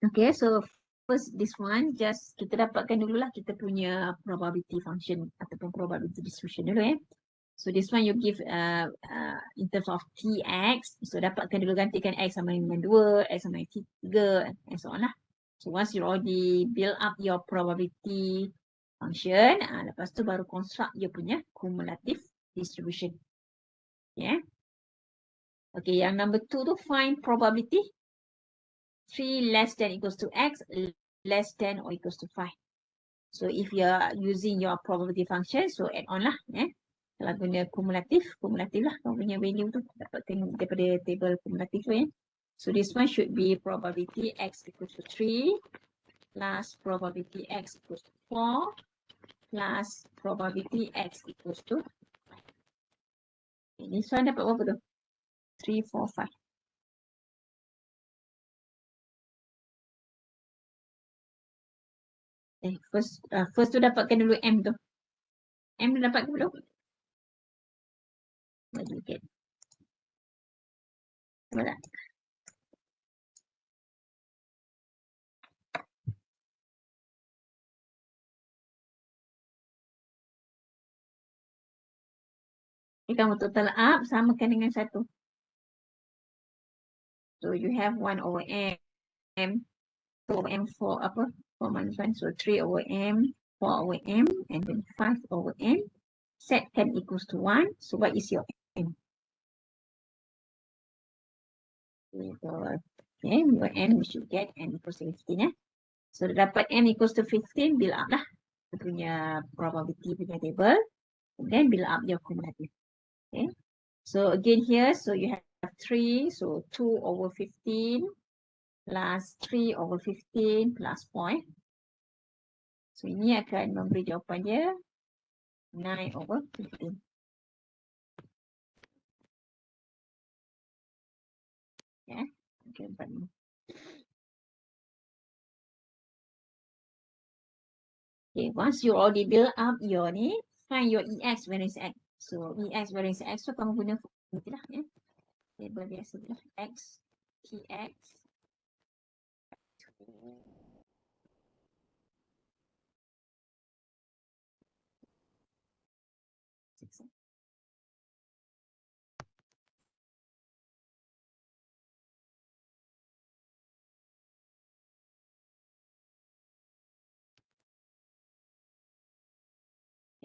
Okay, so first this one just kita dapatkan dululah kita punya probability function ataupun probability distribution dulu So this one you give in terms of tx. So dapatkan dulu, gantikan x sama dengan 2, x sama dengan 3, and so on lah. So once you already build up your probability function, lepas tu baru construct you punya cumulative distribution. Yeah. Okay, yang number 2 tu find probability 3 less than equals to x less than or equals to 5. So if you are using your probability function, so add on lah. Kalau guna kumulatif lah kau punya value tu dapatkan daripada table kumulatif tu ya. So this one should be probability x equals to 3 plus probability x equals to 4 plus probability x equals to 5. Okay, this one dapat berapa tu? 3, 4, 5. First tu dapatkan dulu M tu. M tu dapat ke belum? Bagi sikit. Nampak tak? Kamu total up samakan dengan 1. So you have 1 over M, 2 over M for apa? 4 minus 1. So 3 over M, 4 over M, and then 5 over M. Set M equals to 1. So what is your M? Okay, your M you should get M equals to 15. So dapat M equals to 15, build up lah. Kita punya probability punya table. And then build up your cumulative. Okay. So again here, so you have 3, so 2 over 15 plus 3 over 15 plus 0. So ini akan memberi jawapan dia 9 over 15. Yeah. Okay, okay, once you already build up your ni, find your EX variance X. So EX variance X tu kamu guna formula lah ya. Table biasa lah. X, TX.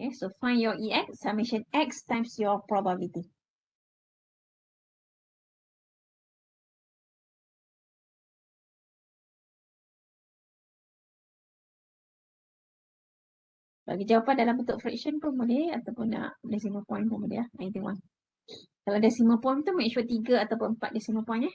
Okay, so find your EX, summation X times your probability. Bagi jawapan dalam bentuk fraction pun boleh, ataupun nak decimal point pun boleh lah. Either one. Kalau decimal point tu, make sure 3 ataupun 4 decimal point ya.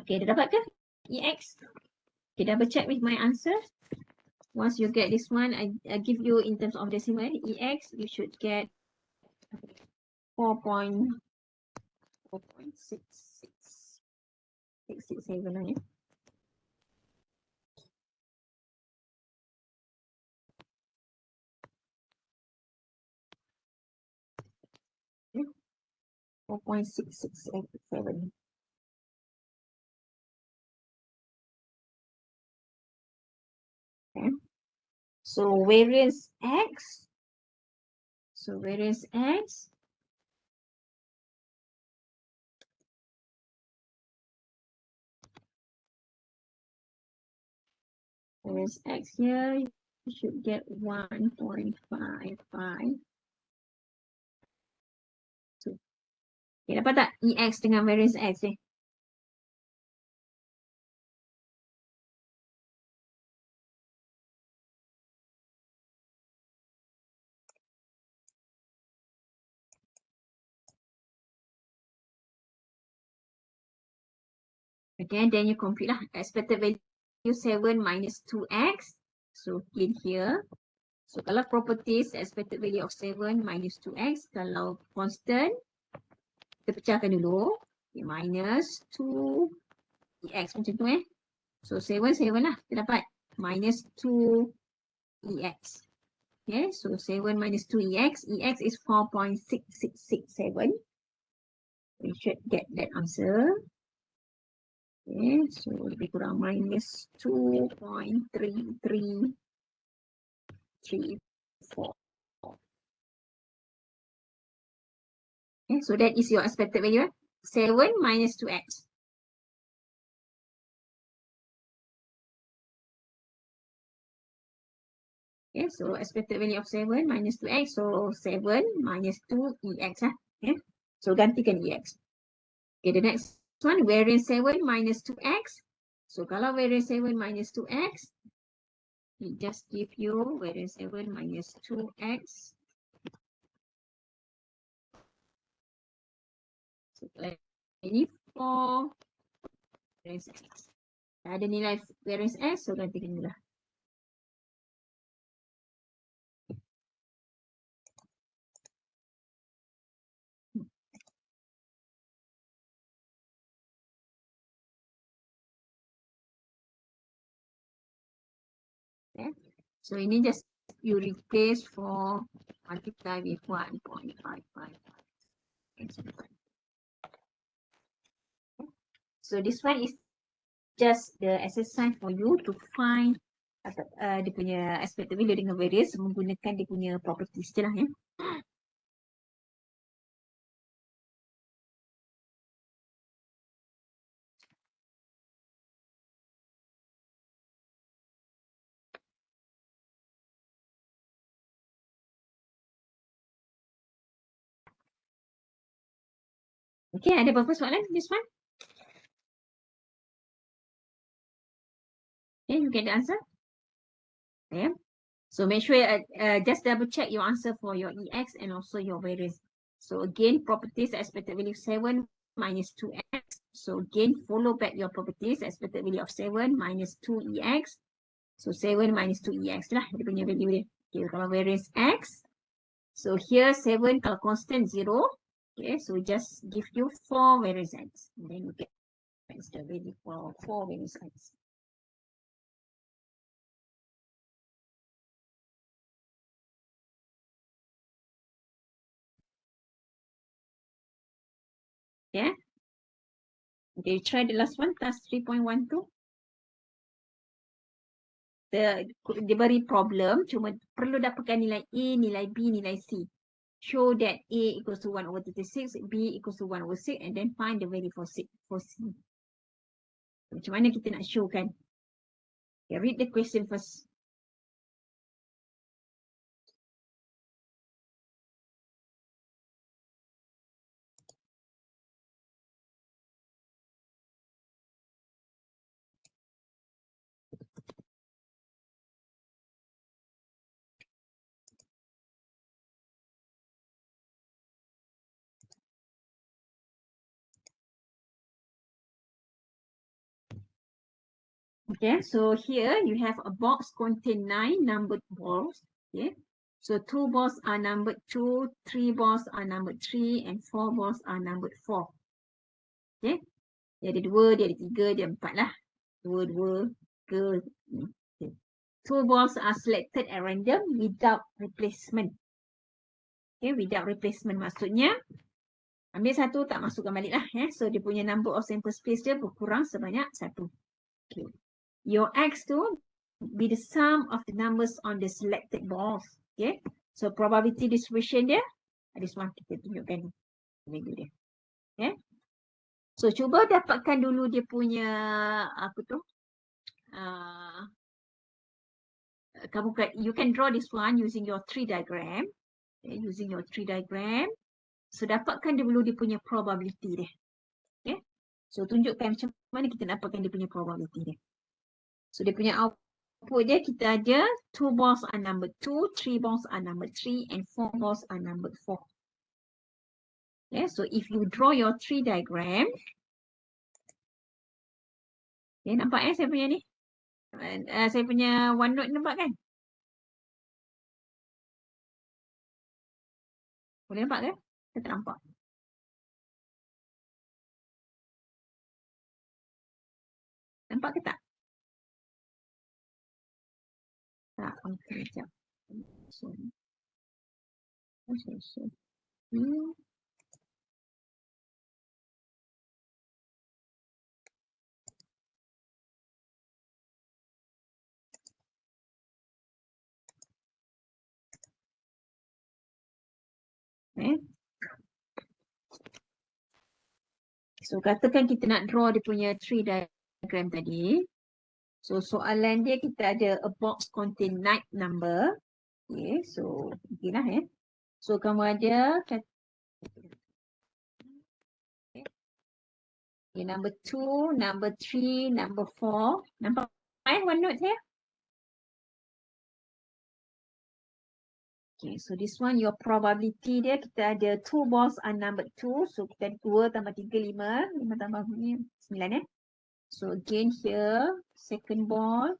Okay, dah dapat ke? EX. Okay, double check with my answer. Once you get this one, I give you in terms of decimal. EX, you should get 4.667. Yeah. 4.6687. Okay. So variance X. So variance X. Variance X here, you should get 1.55. So, okay, dapat tak EX dengan variance X ni? Okay, then you compute lah. Expected value 7 minus 2x. So in here. So kalau properties, expected value of 7 minus 2x. Kalau constant, kita pecahkan dulu. Okay, minus 2x macam tu So 7 lah kita dapat. Minus 2ex. Okay, so 7 minus 2ex. Ex is 4.6667. We should get that answer. Okay, so lebih kurang minus 2.3334. Okay, so that is your expected value. 7 minus 2x. Okay, so expected value of 7 minus 2x. So 7 minus 2ex. Okay, so gantikan ex. Okay, the next one, variance 7 minus 2x. So kalau variance 7 minus 2x, it just give you variance 7 minus 2x. So ini 4 variance x. Ada nilai variance x, so gantikan dulu lah. Okay. So ini just you replace for multiply with 1.555. So this one is just the exercise for you to find dia punya expected value dengan variance menggunakan dia punya properties je lah ya. Okay, ada berapa soalan this one? Okay, you get the answer? Okay. So make sure just double check your answer for your EX and also your variance. So again, properties expected value 7 minus 2x. So again, follow back your properties expected value of 7 minus 2EX. So 7 minus 2EX lah dia punya value dia. Okay, kalau variance X. So here 7 kalau constant 0. Okay, so just give you 4 variance X. And then you get the value for 4 variance X. Yeah. Okay, try the last one, plus 3.12. Dia beri problem, cuma perlu dapatkan nilai A, nilai B, nilai C. Show that A equals to 1 over 36, B equals to 1 over 6, and then find the value for C. Macam mana kita nak show kan? Okay, read the question first. Okay, so here you have a box contain 9 numbered balls. Okay, so 2 balls are numbered 2, 3 balls are numbered 3, and 4 balls are numbered 4. Okay, dia ada 2, dia ada 3, dia 4 lah. 2, 2, 3. Okay. 2 balls are selected at random without replacement. Okay, without replacement maksudnya ambil satu tak masukkan balik lah. So dia punya number of sample space dia berkurang sebanyak 1. Okay. Your X to be the sum of the numbers on the selected balls. Okay. So probability distribution dia, this one kita tunjukkan value dia. Okay. So cuba dapatkan dulu dia punya apa tu? You can draw this one using your tree diagram. Okay, using your tree diagram. So dapatkan dulu dia punya probability dia. Okay. So tunjukkan macam mana kita dapatkan dia punya probability dia. So dia punya output dia kita ada 2 balls are numbered 2, 3 balls are numbered 3, and 4 balls are numbered 4. Okay, so if you draw your tree diagram, Okay, nampak saya punya ni? Saya punya OneNote nampak kan? Boleh nampak ke? Saya tak nampak. Nampak ke tak? Tak, okey, sekejap. So, hmm, eh. So, katakan kita nak draw dia punya tree diagram tadi. So, soalan dia kita ada a box contain 9 number. Okay, so, beginilah ya. So, kamu ada okay, number 2, number 3, number 4. Nampak OneNote saya? Okay, so this one your probability dia kita ada 2 balls are numbered 2. So kita ada 2 tambah 3, 5. 5 tambah 9 eh. So again here, second ball.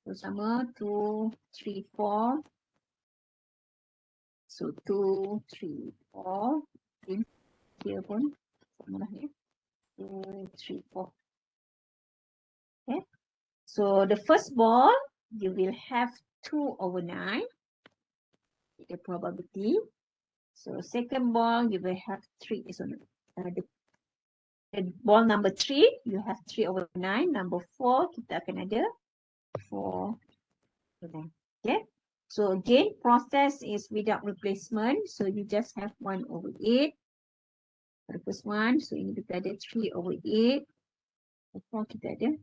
So sama 2, 3, 4. So 2, 3, 4. Again here pun sama lah ya. 2, 3, 4. Okay. So the first ball, you will have 2 over 9. The probability. So second ball, you will have 3. So the ball number 3, you have 3 over 9. Number 4, kita akan ada 4 over 9. Okay. So again, process is without replacement. So you just have 1 over 8. For the first one, so ini kita ada 3 over 8. Before kita ada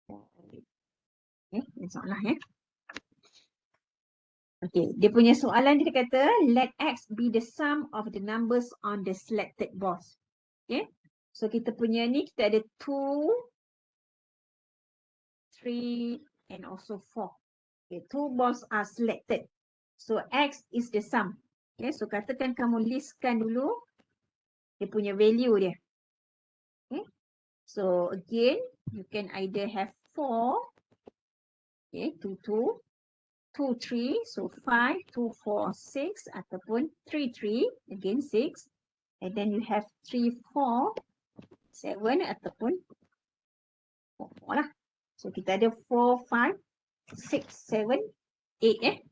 4 over 8. Okay, ini soalan ya. Okay, dia punya soalan dia kata, let X be the sum of the numbers on the selected balls. Okay, so kita punya ni kita ada 2, 3 and also 4. Okay, 2 balls are selected. So X is the sum. Okay, so katakan kamu listkan dulu dia punya value dia. Okay, so again, you can either have 4, okay, 2, 2. 2, 3, so 5, 2, 4, 6, ataupun 3, 3, again 6, and then you have 3, 4, 7, ataupun 4, 4 lah. So kita ada 4, 5, 6, 7, 8 eh.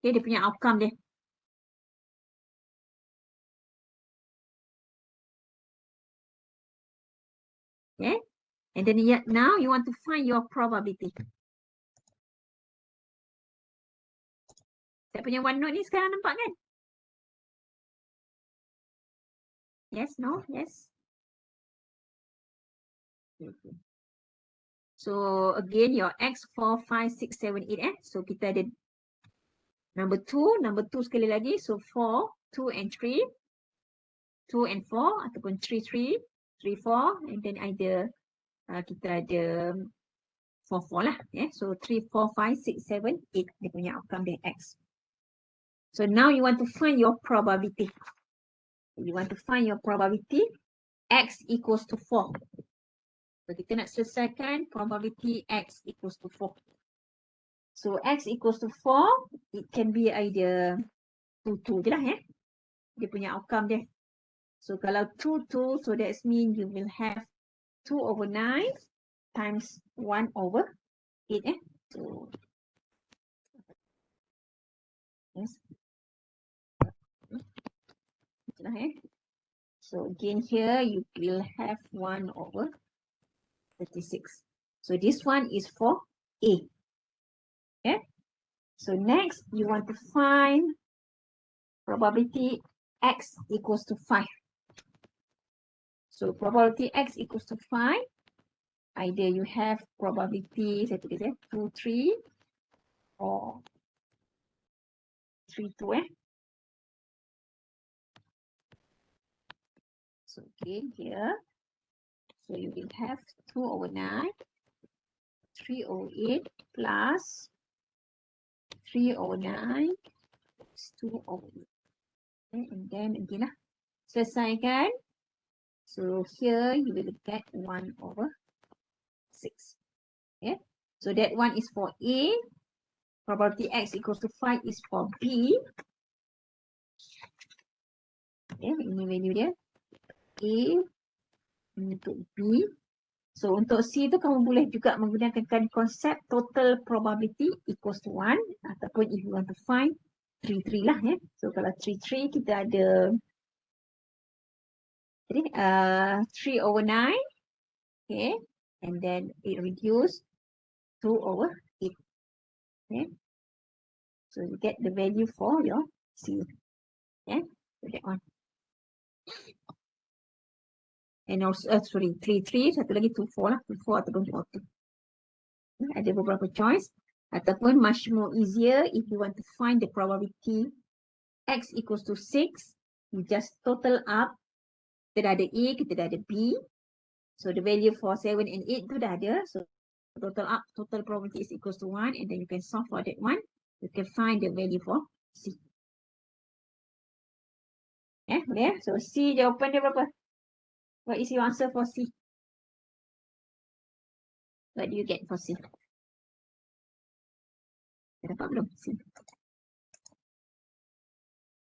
Okay, dia punya outcome dia. Okay, and then now you want to find your probability. Saya punya OneNote ni sekarang nampak kan? Yes, no, yes. Okay. So again, your X 4, 5, 6, 7, 8 eh. So kita ada number 2 sekali lagi. So 4, 2 and 3. 2 and 4 ataupun 3, 3, 3, 4 and then either kita ada 4, 4 lah. Yeah. So 3, 4, 5, 6, 7, 8 dia punya outcome dia X. So now you want to find your probability. You want to find your probability X equals to 4. So kita nak selesaikan probability X equals to 4. So X equals to 4, it can be either 2, 2 je lah ya. Dia punya outcome dia. So kalau 2, 2, so that means you will have 2 over 9 times 1 over 8 eh. So yes. Itulah eh. So again here you will have 1 over 36. So this one is for A. Okay. So next you want to find probability X equals to 5. So probability X equals to 5. Either you have probability, saya tulis 2, 3 or 3, 2 eh. So again here, so you will have 2 over 9, 3 over 8 plus 3 over 9 plus 2 over 8. Okay, and then again lah, selesaikan. So here you will get 1 over 6. Okay, so that one is for A. Probability X equals to 5 is for B. Okay, ini value dia. A untuk B. So untuk C tu kamu boleh juga menggunakan konsep total probability equals to 1 ataupun if you want to find 3 lah ya. So kalau 3 kita ada 3/9, okay, and then it reduce 2/8. Okay, so you get the value for your C. Okay, so that one. And also, sorry, 3, satu lagi 2/4 lah, 2/4 ataupun 2/4. Ada beberapa choice. Ataupun much more easier if you want to find the probability X equals to 6, you just total up. Kita dah ada A, kita dah ada B. So the value for 7 and 8 tu dah ada. So total up, total probability is equals to 1, and then you can solve for that one. You can find the value for C. Boleh? So C jawapan dia berapa? What is your answer for C? What do you get for C? Dah dapat belum? C.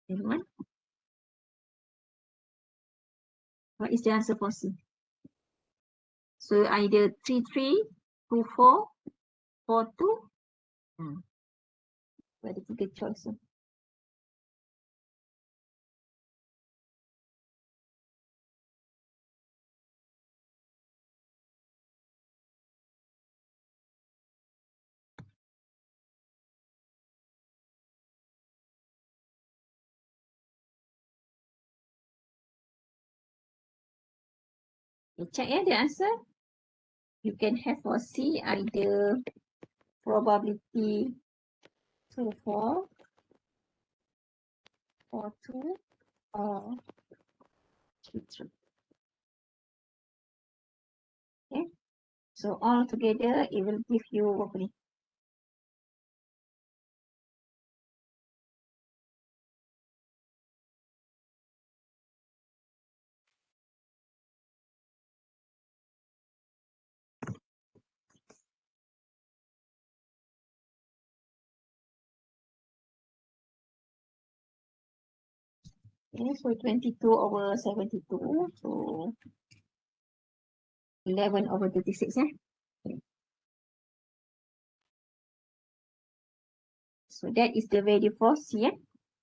Anyone? What is the answer for C? So either 3, 2, 4, 4, 2. Ada 3 choice. Check the answer. You can have for C either probability 2, 4, 4, 2, or 3, 3. Okay. So all together it will give you what ni? Okay, so 22/72. So 11/36. Okay. So that is the value for C.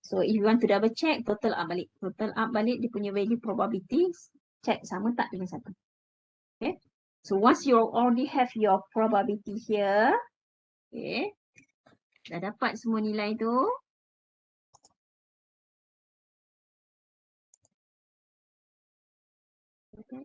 So if you want to double check, total up balik. Total up balik dia punya value probabilities. Check sama tak dengan 1. Okay. So once you already have your probability here, okay, dah dapat semua nilai tu. Okay.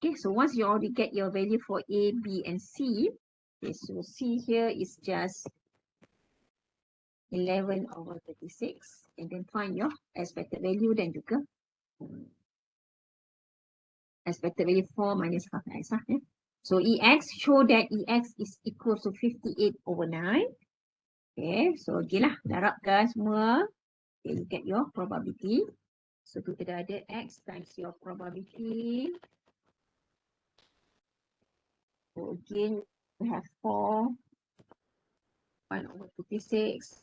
Okay, so once you already get your value for A, B, and C, okay, so C here is just 11/36, and then find your expected value dan juga expected value 4 minus half X. So EX, show that EX is equal to 58/9. Okay, so okay lah, darabkan semua. Okay, you get your probability. So kita dah ada X times your probability. So again, we have 4, 1/56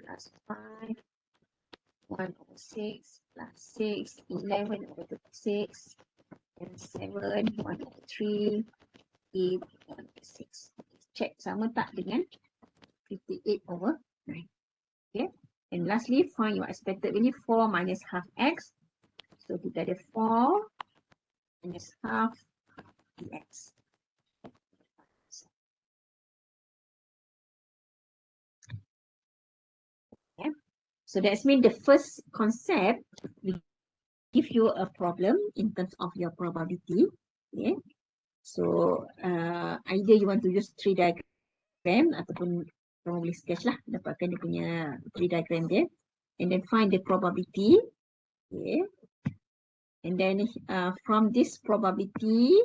plus 5, 1/6 plus 6, 11/36, and 7, 1/3, 8, 1/6. Check sama tak dengan 58/9. Okay. And lastly, find your expected value 4 minus half X. So kita ada 4 minus half X. So that's mean the first concept will give you a problem in terms of your probability. Okay. So either you want to use tree diagram ataupun kamu boleh sketch lah, dapatkan dia punya tree diagram dia, and then find the probability. Okay. And then from this probability,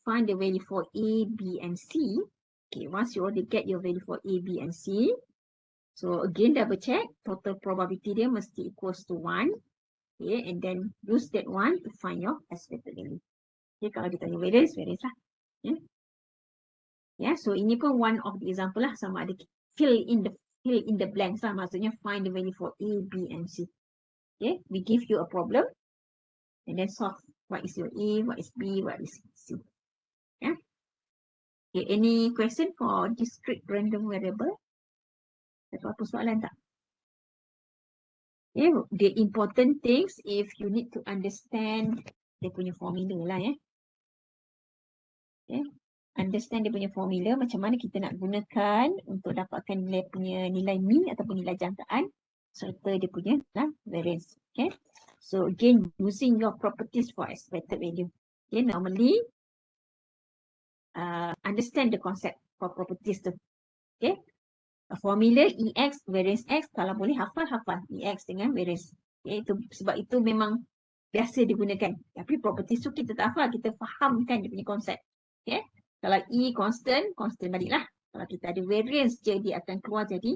find the value for A, B, and C. Okay, once you already get your value for A, B, and C, so again double check, total probability dia mesti equals to 1. Okay, and then use that one to find your expected value. Okay, kalau dia tanya variance, variance lah. Yeah. Yeah, so ini pun one of the example lah, sama ada fill in the blanks lah, maksudnya find the value for A, B, and C. Okay, we give you a problem and then solve what is your A, what is B, what is C. Yeah. Okay, any question for discrete random variable? Ada apa soalan tak? Okay, the important things if you need to understand dia punya formula lah ya. Okay. Understand dia punya formula, macam mana kita nak gunakan untuk dapatkan nilai punya nilai mean ataupun nilai jangkaan serta dia punya variance. Okay. So again, using your properties for expected value. Okay, normally understand the concept for properties tu. Okay. Formula EX, variance X, kalau boleh hafal EX dengan variance. Okay, itu, sebab itu memang biasa digunakan. Tapi properties tu kita tak hafal, kita fahamkan dia punya konsep. Okay. Kalau E constant, constant baliklah. Kalau kita ada variance je, dia akan keluar jadi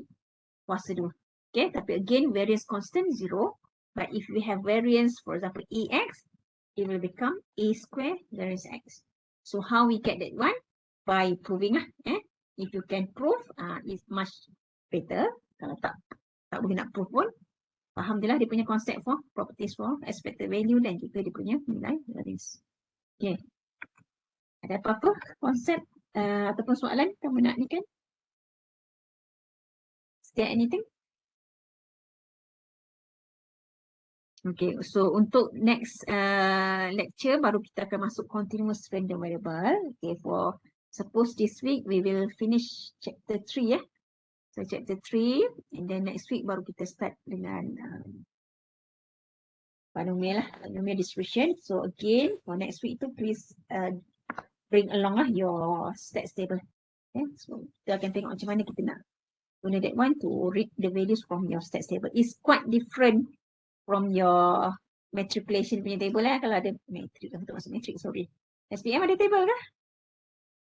kuasa 2. Okay, tapi again, variance constant 0. But if we have variance, for example, EX, it will become A square variance X. So how we get that one? By proving lah. If you can prove, it's much better. Kalau tak boleh nak prove pun, faham je lah dia punya konsep for properties for expected value dan juga dia punya nilai variance. Okay. Ada apa-apa konsep ataupun soalan kamu nak ni kan? Is there anything? Okay, so untuk next lecture baru kita akan masuk continuous random variable. Okay, for suppose this week we will finish chapter 3 ya. So chapter 3 and then next week baru kita start dengan polynomial lah, polynomial distribution. So again for next week tu please bring along lah your stats table. Okay, so kita akan tengok macam mana kita nak guna that one to read the values from your stats table. It's quite different from your matriculation punya table lah. Kalau ada matrix, betul maksud matrix, sorry. SPM ada table kah?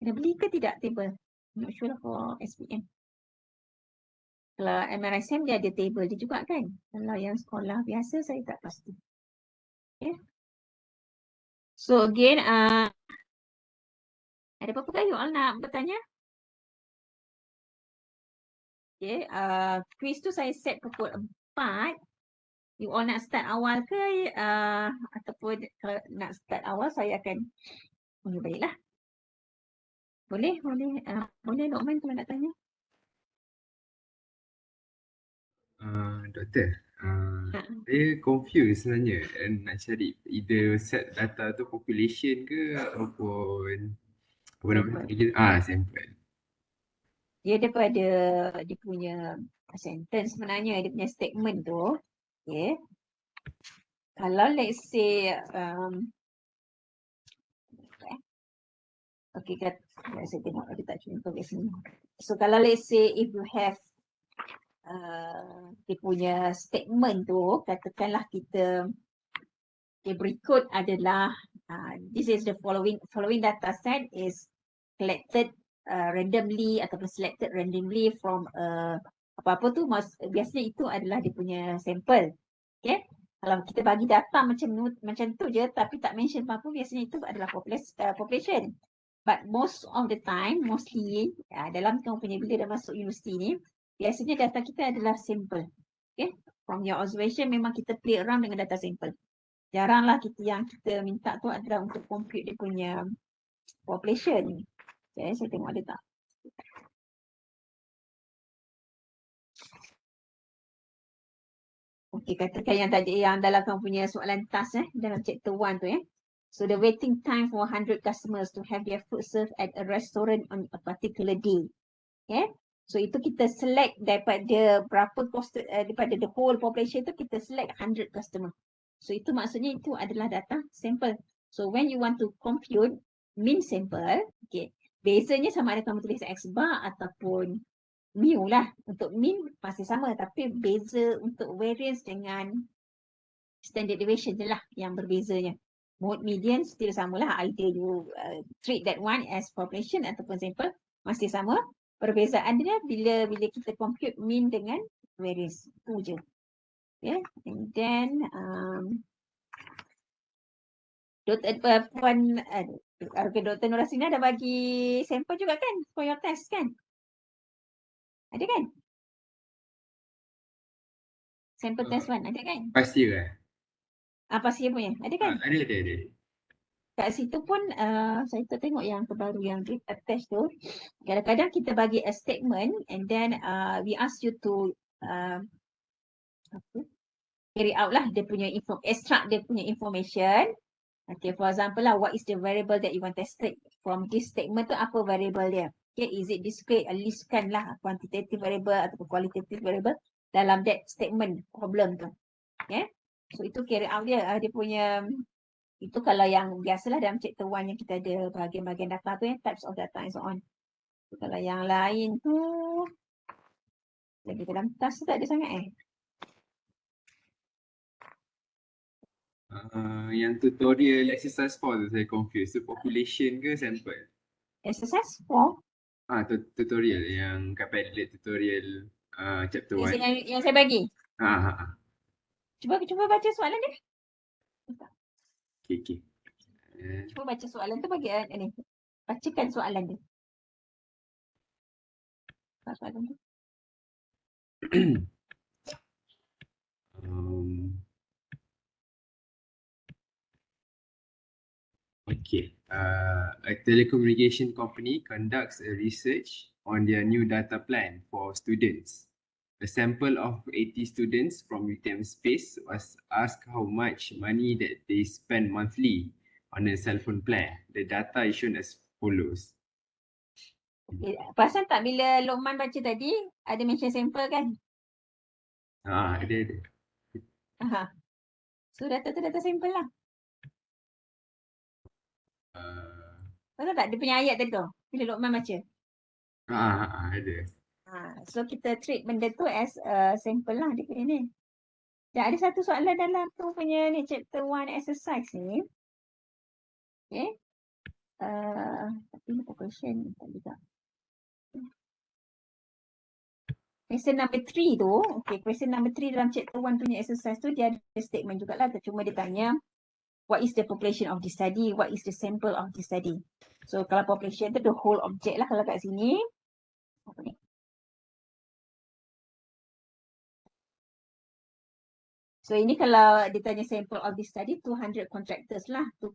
Kena beli ke tidak table? Not sure lah for SPM. Kalau MRSM dia ada table dia juga kan? Kalau yang sekolah biasa saya tak pasti. Okay. So again, ada apa-apa kan you all nak bertanya? Okay, quiz tu saya set pukul 4. You all nak start awal ke? Ataupun kalau nak start awal saya akan baiklah. Boleh, boleh Lokman kalau nak tanya. Doktor, saya confused sebenarnya nak cari either set data tu population ke ataupun apa nama sample. Dia daripada dia punya sentence sebenarnya, dia punya statement tu. Okay. Kalau let's say okay, saya tengok ada tak contoh kat sini. So kalau let's say if you have dia punya statement tu, katakanlah kita berikut adalah this is the following data set is collected randomly ataupun selected randomly from apa-apa tu, biasanya itu adalah dia punya sampel. Okay, kalau kita bagi data macam tu je tapi tak mention apa-apa, biasanya itu adalah population. But most of the time, mostly dalam kamu punya bila dah masuk universiti ni, biasanya data kita adalah sampel. Okay, from your observation memang kita play around dengan data sampel. Jaranglah yang kita minta tu adalah untuk compute dia punya population. Okay, saya tengok ada tak. Okay, katakan yang tadi yang dalam kamu punya soalan task dalam chapter 1 tu . So the waiting time for 100 customers to have their food served at a restaurant on a particular day. Okay. So itu kita select daripada daripada the whole population tu kita select 100 customer. So itu maksudnya itu adalah data sampel. So when you want to compute mean sample, okay, bezanya sama ada kamu tulis X bar ataupun mu lah. Untuk mean masih sama tapi beza untuk variance dengan standard deviation je lah yang berbezanya. Mode median still samalah. Either you treat that one as population ataupun sample, masih sama. Perbezaan dia bila kita compute mean dengan variance. Itu je. Yeah. And then Dr. Nurasina dah bagi sampel juga kan for your test kan? Ada kan? Sampel test 1 ada kan? Pasti lah. Pasti punya. Ada kan? Ada. Kat situ pun saya tengok yang terbaru yang grid attach tu. Kadang-kadang kita bagi a statement and then we ask you to carry out lah dia punya extract dia punya information. Okay, for example lah, what is the variable that you want tested from this statement tu, apa variable dia? Okay, is it discrete? Listkan lah quantitative variable ataupun qualitative variable dalam that statement problem tu. Okay, so itu carry out dia punya, itu kalau yang biasalah dalam chapter 1 yang kita ada bahagian-bahagian data tu, types of data and so on. So, kalau yang lain tu, lagi dalam task tu tak ada sangat Yang tutorial exercise 4 tu saya confused. Tu population ke sample? Exercise 4? Tutorial yang kat Padlet tutorial chapter 1. Yang saya bagi? Ha. Cuba baca soalan dia. Okay. Cuba baca soalan tu bagi ni. Bacakan soalan dia. Apa soalan tu? Okay. A telecommunication company conducts a research on their new data plan for students. A sample of 80 students from UTM Space was asked how much money that they spend monthly on a cell phone plan. The data is shown as follows. Okay. Perasan tak bila Lokman baca tadi, ada mention sample kan? Ada. So data tu data sample lah. Perasan tak dia punya ayat tadi tu? Bila Lokman baca. Ada. So kita treat benda tu as a sample lah dia punya ni. Dan ada satu soalan dalam tu punya ni chapter 1 exercise ni. Okay. Tapi ni question tak juga. Question number 3 tu, okay, question number 3 dalam chapter 1 punya exercise tu dia ada statement jugalah. Cuma dia tanya, what is the population of the study? What is the sample of the study? So kalau population tu the whole object lah kalau kat sini. Apa ni? So ini kalau dia tanya sample of the study, 200 contractors lah to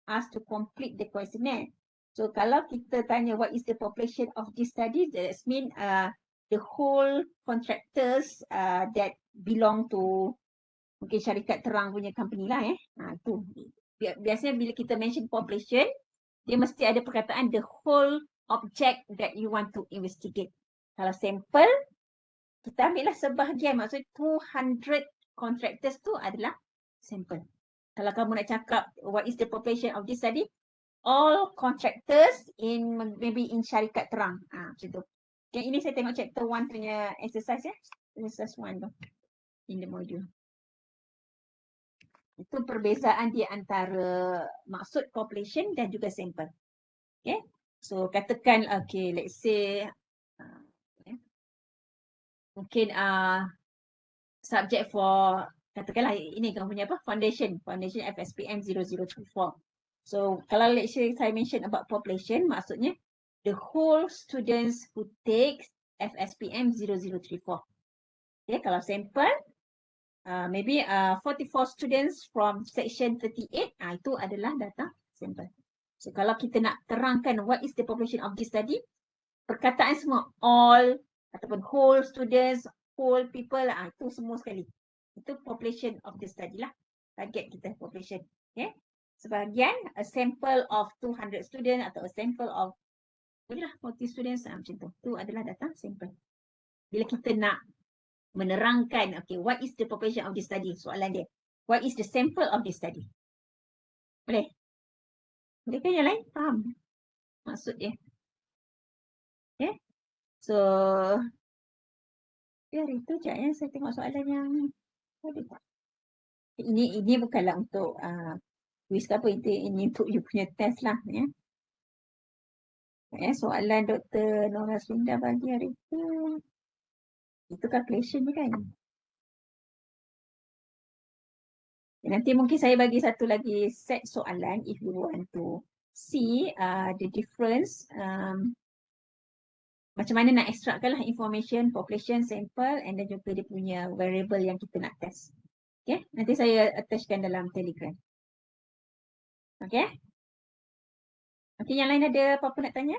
ask to complete the questionnaire. So kalau kita tanya what is the population of this study, that means the whole contractors that belong to mungkin syarikat terang punya company lah tu. Biasanya bila kita mention population, dia mesti ada perkataan the whole object that you want to investigate. Kalau sample, kita ambil lah sebahagian, maksudnya 200 contractors tu adalah sample. Kalau kamu nak cakap what is the population of this study, all contractors in maybe in syarikat terang. Macam tu. Okay, ini saya tengok chapter 1 punya exercise exercise 1 tu in the module. Itu perbezaan di antara maksud population dan juga sample. Okay, so katakan okay, let's say mungkin subject for katakanlah ini kamu punya apa foundation FSPM 0024. So kalau let's say saya mention about population, maksudnya the whole students who takes FSPM 0034. Okay, kalau sample maybe 44 students from section 38, itu adalah data sample. So kalau kita nak terangkan what is the population of this study, perkataan semua all ataupun whole students, whole people, itu semua sekali. Itu population of the study lah. Target kita population. Okay. Sebahagian a sample of 200 students atau a sample of 40 students macam tu. Itu adalah data sample. Bila kita nak menerangkan okay, what is the population of the study? Soalan dia. What is the sample of the study? Boleh? Boleh kan yang lain? Faham maksud dia? Okay. So biar itu je saya tengok soalan yang ini bukanlah untuk quiz ke apa ini untuk you punya test lah ya. Soalan Dr. Nora Sunda bagi hari itu calculation je kan. Nanti mungkin saya bagi satu lagi set soalan if you want to see the difference macam mana nak extractkan lah information, population, sample and then juga dia punya variable yang kita nak test. Okay, nanti saya attachkan dalam Telegram. Okay. Okay, yang lain ada apa-apa nak tanya?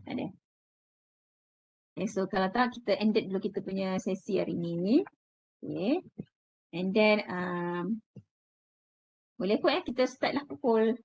Ada. Okay, so kalau tak kita ended dulu kita punya sesi hari ni. Okay. And then boleh kot kita start lah pukul